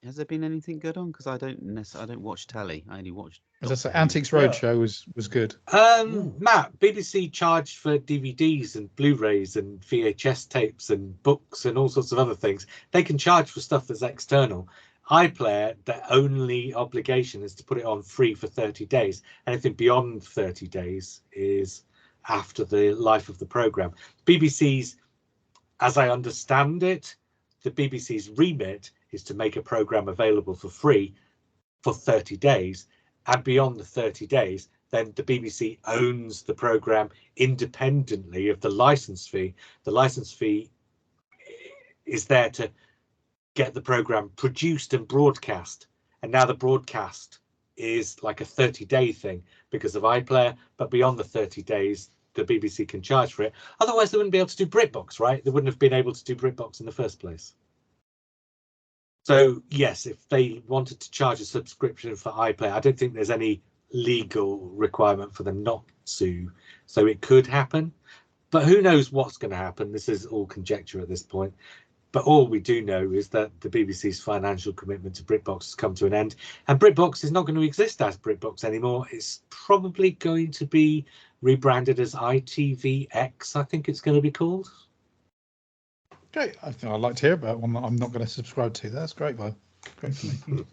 has there been anything good on? Because I don't watch telly. I only watch. As I say, Antiques Roadshow was good. Matt, BBC charged for DVDs and Blu-rays and VHS tapes and books and all sorts of other things. They can charge for stuff that's external. iPlayer, their only obligation is to put it on free for 30 days. Anything beyond 30 days is after the life of the programme. BBC's, as I understand it, the BBC's remit is to make a programme available for free for 30 days. And beyond the 30 days, then the BBC owns the programme independently of the licence fee. The licence fee is there to get the programme produced and broadcast. And now the broadcast is like a 30-day thing because of iPlayer. But beyond the 30 days, the BBC can charge for it. Otherwise, they wouldn't be able to do BritBox, right? They wouldn't have been able to do BritBox in the first place. So yes, if they wanted to charge a subscription for iPlayer, I don't think there's any legal requirement for them not to. So it could happen, but who knows what's going to happen? This is all conjecture at this point. But all we do know is that the BBC's financial commitment to BritBox has come to an end, and BritBox is not going to exist as BritBox anymore. It's probably going to be rebranded as ITVX, I think it's going to be called. Great. I think I'd like to hear about one that I'm not going to subscribe to. That's great, Bob. Great for me.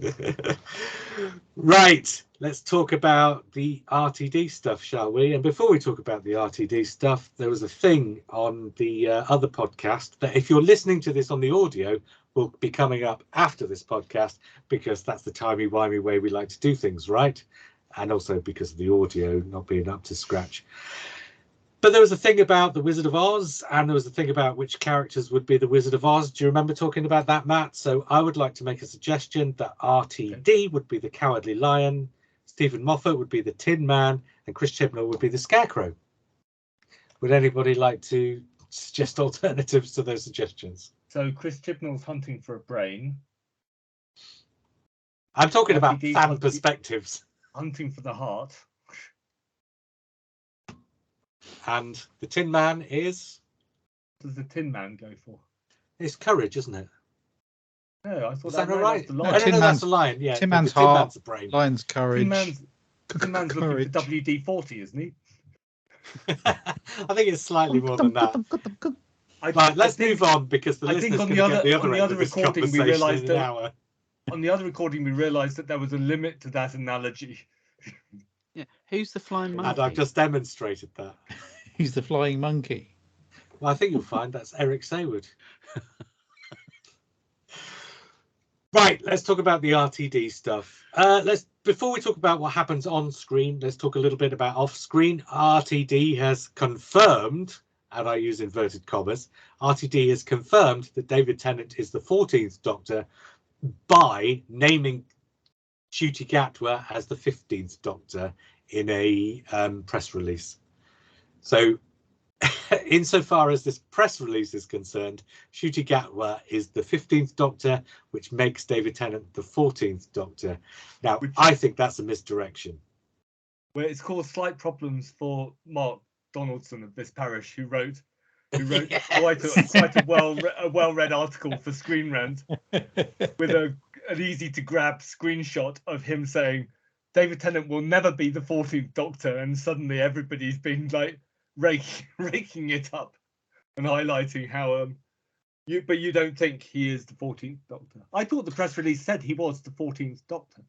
Right, let's talk about the RTD stuff, shall we? And before we talk about the RTD stuff, there was a thing on the other podcast that if you're listening to this on the audio will be coming up after this podcast, because that's the timey-wimey way we like to do things, right? And also because of the audio not being up to scratch. But there was a thing about the Wizard of Oz, and there was a thing about which characters would be the Wizard of Oz. Do you remember talking about that, Matt? So I would like to make a suggestion that RTD would be the Cowardly Lion, Stephen Moffat would be the Tin Man, and Chris Chibnall would be the Scarecrow. Would anybody like to suggest alternatives to those suggestions? So Chris Chibnall's hunting for a brain. I'm talking about RTD's fan perspectives. Hunting for the heart. And the Tin Man is? What does the Tin Man go for? It's courage, isn't it? No, I thought Is that no, right? that's the No, lion. Tin that's the lion. Yeah, Tin Man's the Tin heart, Man's the brain. Lion's courage. Tin Man's looking for WD-40, isn't he? I think it's slightly more than that. Right, let's move on, because the listeners can get the other end of this conversation in an hour. On the other recording, we realised that there was a limit to that analogy. Yeah, who's the flying monkey? And I've just demonstrated that. He's the flying monkey. Well, I think you'll find that's Eric Saywood. Right, let's talk about the RTD stuff. Before we talk about what happens on screen, let's talk a little bit about off screen. RTD has confirmed, and I use inverted commas, RTD has confirmed that David Tennant is the 14th Doctor by naming Ncuti Gatwa as the 15th Doctor in a press release. So insofar as this press release is concerned, Ncuti Gatwa is the 15th Doctor, which makes David Tennant the 14th Doctor. Now, I think that's a misdirection. Where it's caused slight problems for Mark Donaldson of this parish, who wrote yes. quite a well-read article for Screen Rant with an easy to grab screenshot of him saying David Tennant will never be the 14th Doctor, and suddenly everybody's been like raking it up and highlighting how you don't think he is the 14th Doctor. I thought the press release said he was the 14th Doctor.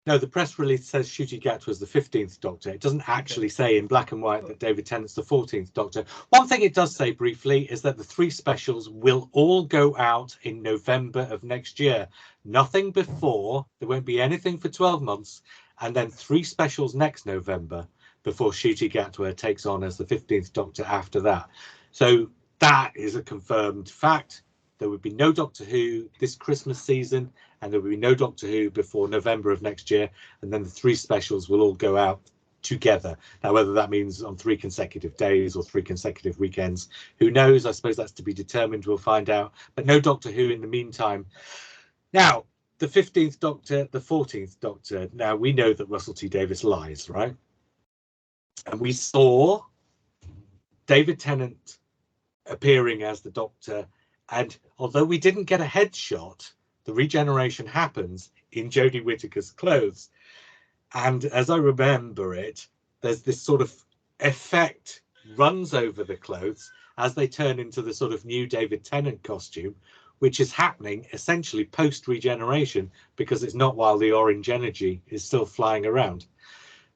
No, the press release says Ncuti Gatwa was the 15th Doctor. It doesn't actually say in black and white that David Tennant's the 14th Doctor. One thing it does say briefly is that the 3 specials will all go out in November of next year. Nothing before. There won't be anything for 12 months. And then 3 specials next November before Ncuti Gatwa takes on as the 15th Doctor after that. So that is a confirmed fact. There would be no Doctor Who this Christmas season, and there will be no Doctor Who before November of next year, and then the 3 specials will all go out together. Now, whether that means on 3 consecutive days or 3 consecutive weekends, who knows? I suppose that's to be determined. We'll find out. But no Doctor Who in the meantime. Now, the 15th Doctor, the 14th Doctor. Now, we know that Russell T Davies lies, right? And we saw David Tennant appearing as the Doctor, and although we didn't get a headshot, the regeneration happens in Jodie Whittaker's clothes. And as I remember it, there's this sort of effect runs over the clothes as they turn into the sort of new David Tennant costume, which is happening essentially post-regeneration, because it's not while the orange energy is still flying around.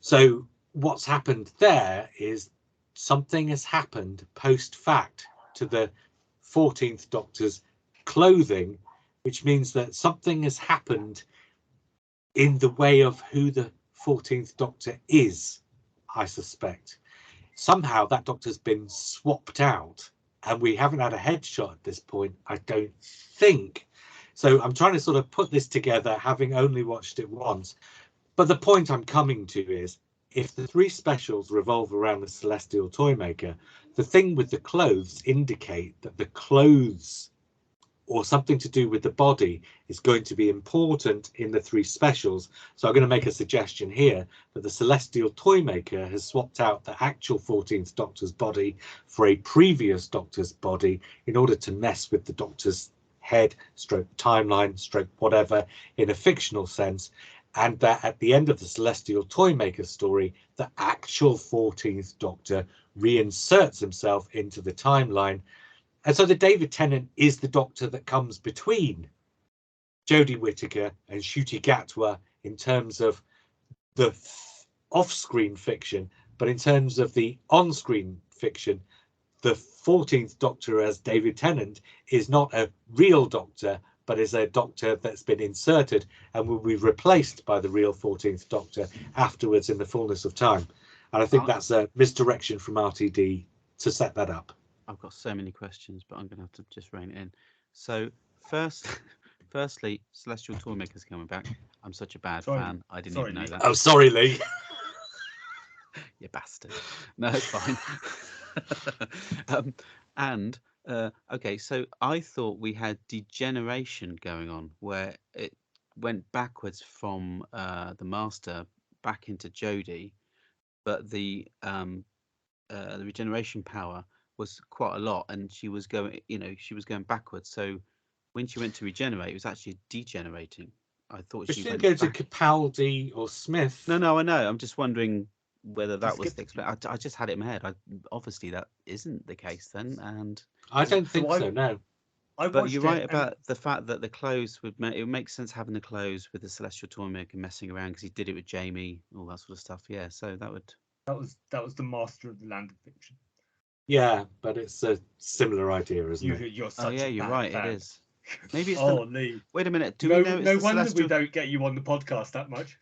So what's happened there is something has happened post-fact to the 14th Doctor's clothing, which means that something has happened in the way of who the 14th Doctor is, I suspect. Somehow that Doctor's been swapped out, and we haven't had a headshot at this point, I don't think. So I'm trying to sort of put this together, having only watched it once. But the point I'm coming to is, if the three specials revolve around the celestial toy maker, the thing with the clothes indicate that the clothes or something to do with the body is going to be important in the three specials. So I'm going to make a suggestion here that the celestial toy maker has swapped out the actual 14th Doctor's body for a previous Doctor's body in order to mess with the Doctor's head, stroke timeline, stroke whatever, in a fictional sense. And that at the end of the celestial toy maker story, the actual 14th Doctor reinserts himself into the timeline. And so the David Tennant is the Doctor that comes between Jodie Whittaker and Ncuti Gatwa in terms of the off-screen fiction, but in terms of the on-screen fiction, the 14th Doctor as David Tennant is not a real Doctor, but is a Doctor that's been inserted and will be replaced by the real 14th Doctor afterwards in the fullness of time. And I think that's a misdirection from RTD to set that up. I've got so many questions, but I'm going to have to just rein it in. So firstly, Celestial Toymaker's coming back. I'm such a bad fan. I didn't even know that. Oh, sorry, Lee. You bastard. No, it's fine. Okay, so I thought we had degeneration going on, where it went backwards from the Master back into Jodie, but the regeneration power was quite a lot, and she was going backwards. So when she went to regenerate, it was actually degenerating. I thought she didn't go to Capaldi or Smith. No, I know. I'm just wondering whether that was the explanation. I just had it in my head. Obviously that isn't the case then, and I don't think so. No. But you're right about the fact that the clothes it would make sense having the clothes with the Celestial Toymaker messing around, because he did it with Jamie, all that sort of stuff. Yeah, so that was the Master of the Land of Fiction. Yeah, but it's a similar idea, isn't it? You're such a you're bad right. fan. It is. Maybe it's Lee. Wait a minute. No wonder we don't get you on the podcast that much.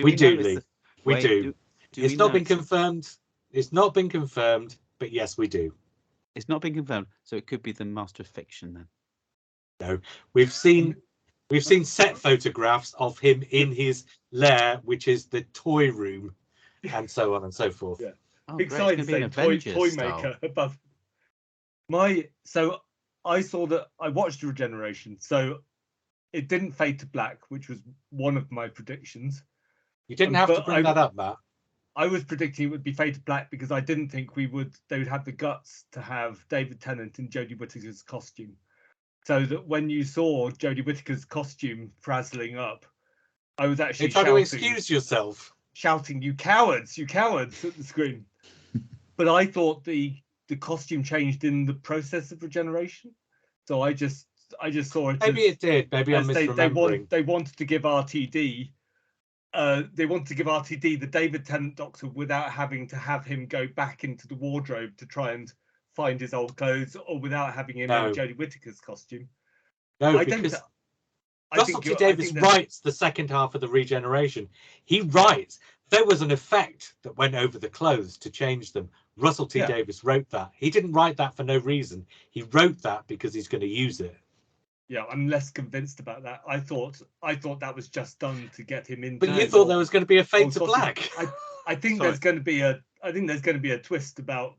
We do, Lee. We do. It's not been confirmed. It's not been confirmed, but yes, we do. It's not been confirmed, so it could be the Master of Fiction then. No, we've seen set photographs of him in his lair, which is the toy room, and so on and so forth. Yeah. Oh, big sign saying toy maker above. So I saw that I watched Regeneration, so it didn't fade to black, which was one of my predictions. You didn't have to bring that up, Matt. I was predicting it would be fade to black because I didn't think they would have the guts to have David Tennant in Jodie Whittaker's costume. So that when you saw Jodie Whittaker's costume frazzling up, I was actually trying to excuse yourself, shouting, "You cowards, you cowards!" at the screen. But I thought the costume changed in the process of regeneration, so I just saw it. Maybe it did. Maybe I'm misremembering. They wanted to give RTD. They wanted to give RTD the David Tennant Doctor without having to have him go back into the wardrobe to try and find his old clothes, or without having him in Jodie Whittaker's costume. No, because Russell T Davies writes the second half of the regeneration. He writes there was an effect that went over the clothes to change them. Russell T Davies wrote that. He didn't write that for no reason. He wrote that because he's going to use it. Yeah, I'm less convinced about that. I thought that was just done to get him in. But you thought there was going to be a fade to black. I think there's going to be a twist about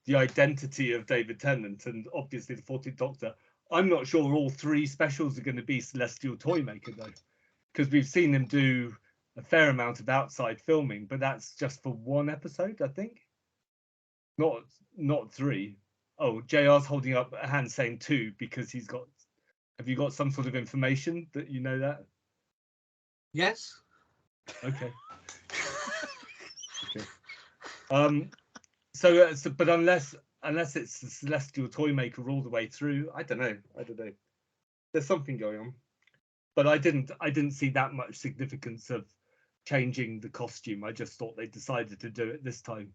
the identity of David Tennant and obviously the 14th Doctor. I'm not sure all three specials are going to be Celestial Toymaker though, because we've seen him do a fair amount of outside filming, but that's just for one episode, I think. Not three. Oh, JR's holding up a hand saying 2 because he's got. Have you got some sort of information that you know that? Yes. Okay. Okay. So, but unless it's the Celestial Toymaker all the way through, I don't know. There's something going on, but I didn't see that much significance of changing the costume. I just thought they decided to do it this time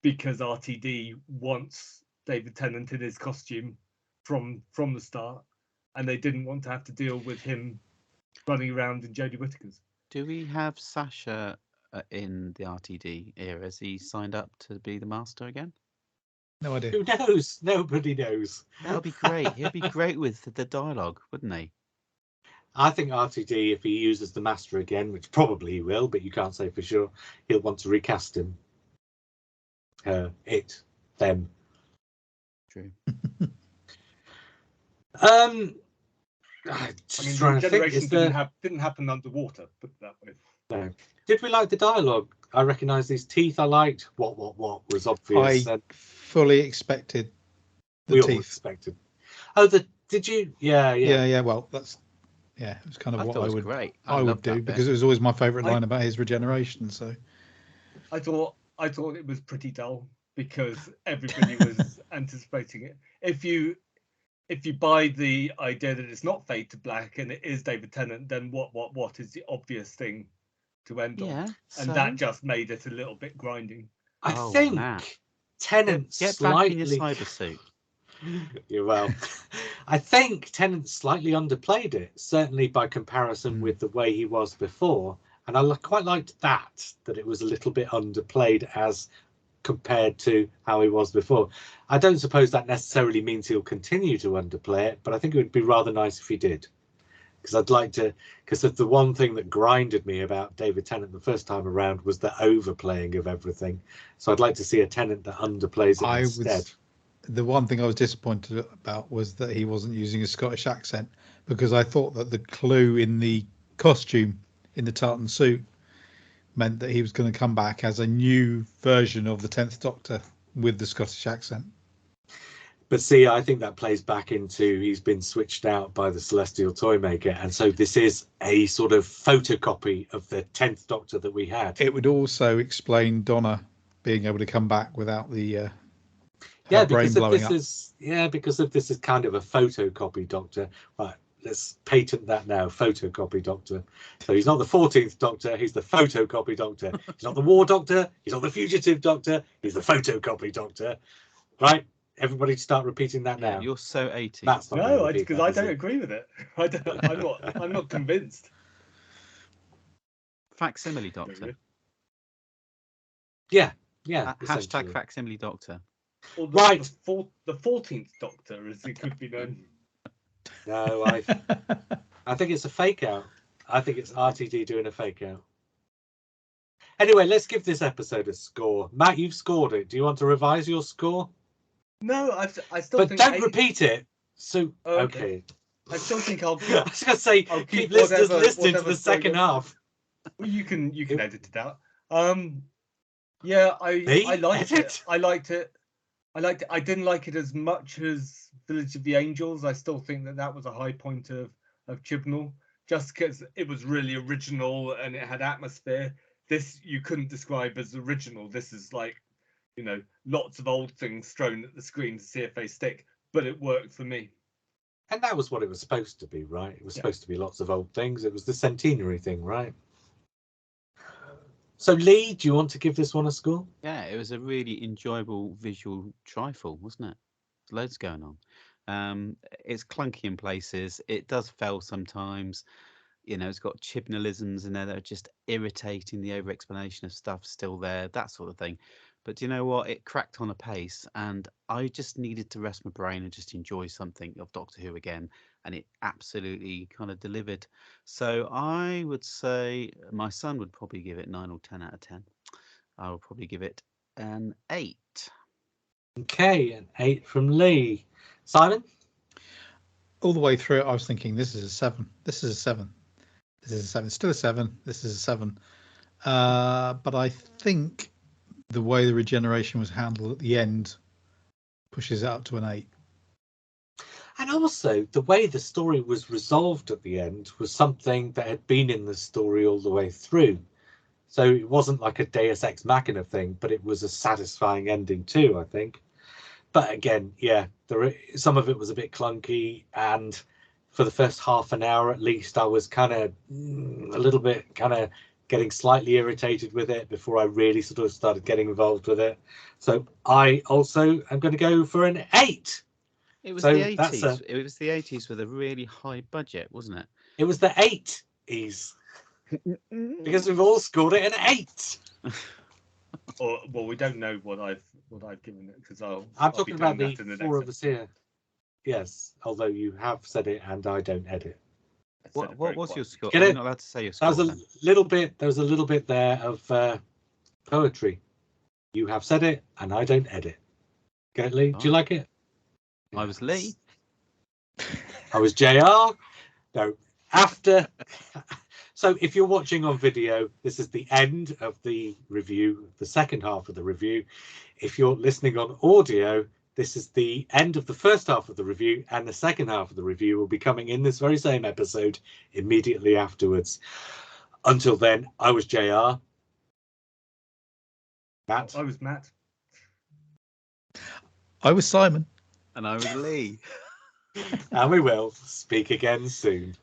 because RTD wants David Tennant in his costume from the start. And they didn't want to have to deal with him running around in Jodie Whittaker's. Do we have Sasha in the RTD era? Has he signed up to be the Master again? No idea. Who knows? Nobody knows. That would be great. He'd be great with the dialogue, wouldn't he? I think RTD, if he uses the Master again, which probably he will, but you can't say for sure, he'll want to recast him. It, them. True. Just trying to think. Didn't happen underwater. Put it that way. No. Did we like the dialogue? I recognise these teeth. I liked. What was obvious. I fully expected the we all teeth. expected. Oh, did you? Yeah. Well, that's it was kind of what I would. Great. I would do because it was always my favourite line about his regeneration. So I thought it was pretty dull because everybody was anticipating it. If you buy the idea that it's not Fade to Black and it is David Tennant, then what is the obvious thing to end on? And that just made it a little bit grinding. I think Tennant get slightly... back in your cyber suit. You're well. I think Tennant slightly underplayed it, certainly by comparison with the way he was before. And I quite liked that it was a little bit underplayed as compared to how he was before. I don't suppose that necessarily means he'll continue to underplay it, but I think it would be rather nice if he did. Because I'd like to, because the one thing that grinded me about David Tennant the first time around was the overplaying of everything. So I'd like to see a Tennant that underplays it instead. The one thing I was disappointed about was that he wasn't using a Scottish accent, because I thought that the clue in the costume in the tartan suit meant that he was going to come back as a new version of the 10th Doctor with the Scottish accent. But see, I think that plays back into he's been switched out by the Celestial Toymaker, and so this is a sort of photocopy of the 10th Doctor that we had. It would also explain Donna being able to come back without the because if this is kind of a photocopy Doctor. Right, let's patent that now, photocopy Doctor. So he's not the 14th Doctor, he's the photocopy Doctor. He's not the War Doctor, he's not the Fugitive Doctor, he's the photocopy Doctor. Right? Everybody start repeating that now. You're so 80. No, because I don't agree with it. I'm not convinced. Facsimile Doctor. Yeah. Hashtag facsimile Doctor. Or the 14th Doctor, as it could be known. No, I think it's a fake out. I think it's RTD doing a fake out. Anyway, let's give this episode a score. Matt, you've scored it. Do you want to revise your score? No, I still but think... But don't repeat it. So, okay. I still think I'll keep... I was going to say, keep listeners listening to the second half. Well, you can edit it out. Yeah, I liked it. I liked it. I didn't like it as much as Village of the Angels. I still think that was a high point of Chibnall, just because it was really original and it had atmosphere. This you couldn't describe as original. This is like, lots of old things thrown at the screen to see if they stick, but it worked for me. And that was what it was supposed to be, right? It was supposed to be lots of old things. It was the centenary thing, right? So, Lee, do you want to give this one a score? Yeah, it was a really enjoyable visual trifle, wasn't it? Loads going on. It's clunky in places. It does fail sometimes. It's got Chibnallisms in there that are just irritating. The over-explanation of stuff still there, that sort of thing. But do you know what? It cracked on a pace, and I just needed to rest my brain and just enjoy something of Doctor Who again, and it absolutely kind of delivered. So I would say my son would probably give it 9 or 10 out of 10. I would probably give it an 8. Okay, an 8 from Lee. Simon? All the way through it, I was thinking, this is a 7. This is a 7. This is a 7. Still a 7. This is a 7. But I think the way the regeneration was handled at the end pushes it up to an 8. And also, the way the story was resolved at the end was something that had been in the story all the way through. So it wasn't like a Deus Ex Machina thing, but it was a satisfying ending too, I think. But again, some of it was a bit clunky, and for the first half an hour at least, I was kind of a little bit getting slightly irritated with it before I really sort of started getting involved with it. So I also am going to go for an 8. It was the 80s. It was the 80s with a really high budget, wasn't it? It was the 8s. Because we've all scored it an 8. Well, we don't know what I've given it, because I'm talking about the 4 of us here. Yes, although you have said it and I don't edit. What was your score? Get Are it? you not allowed to say your There score? was a little bit. There was a little bit there of poetry. You have said it, and I don't edit. Get it, Lee? Do you like it? I was Lee. I was JR. No, after. So if you're watching on video, this is the end of the review, the second half of the review. If you're listening on audio, this is the end of the first half of the review, and the second half of the review will be coming in this very same episode immediately afterwards. Until then, I was JR. Matt. I was Matt. I was Simon. And I was Lee. And we will speak again soon.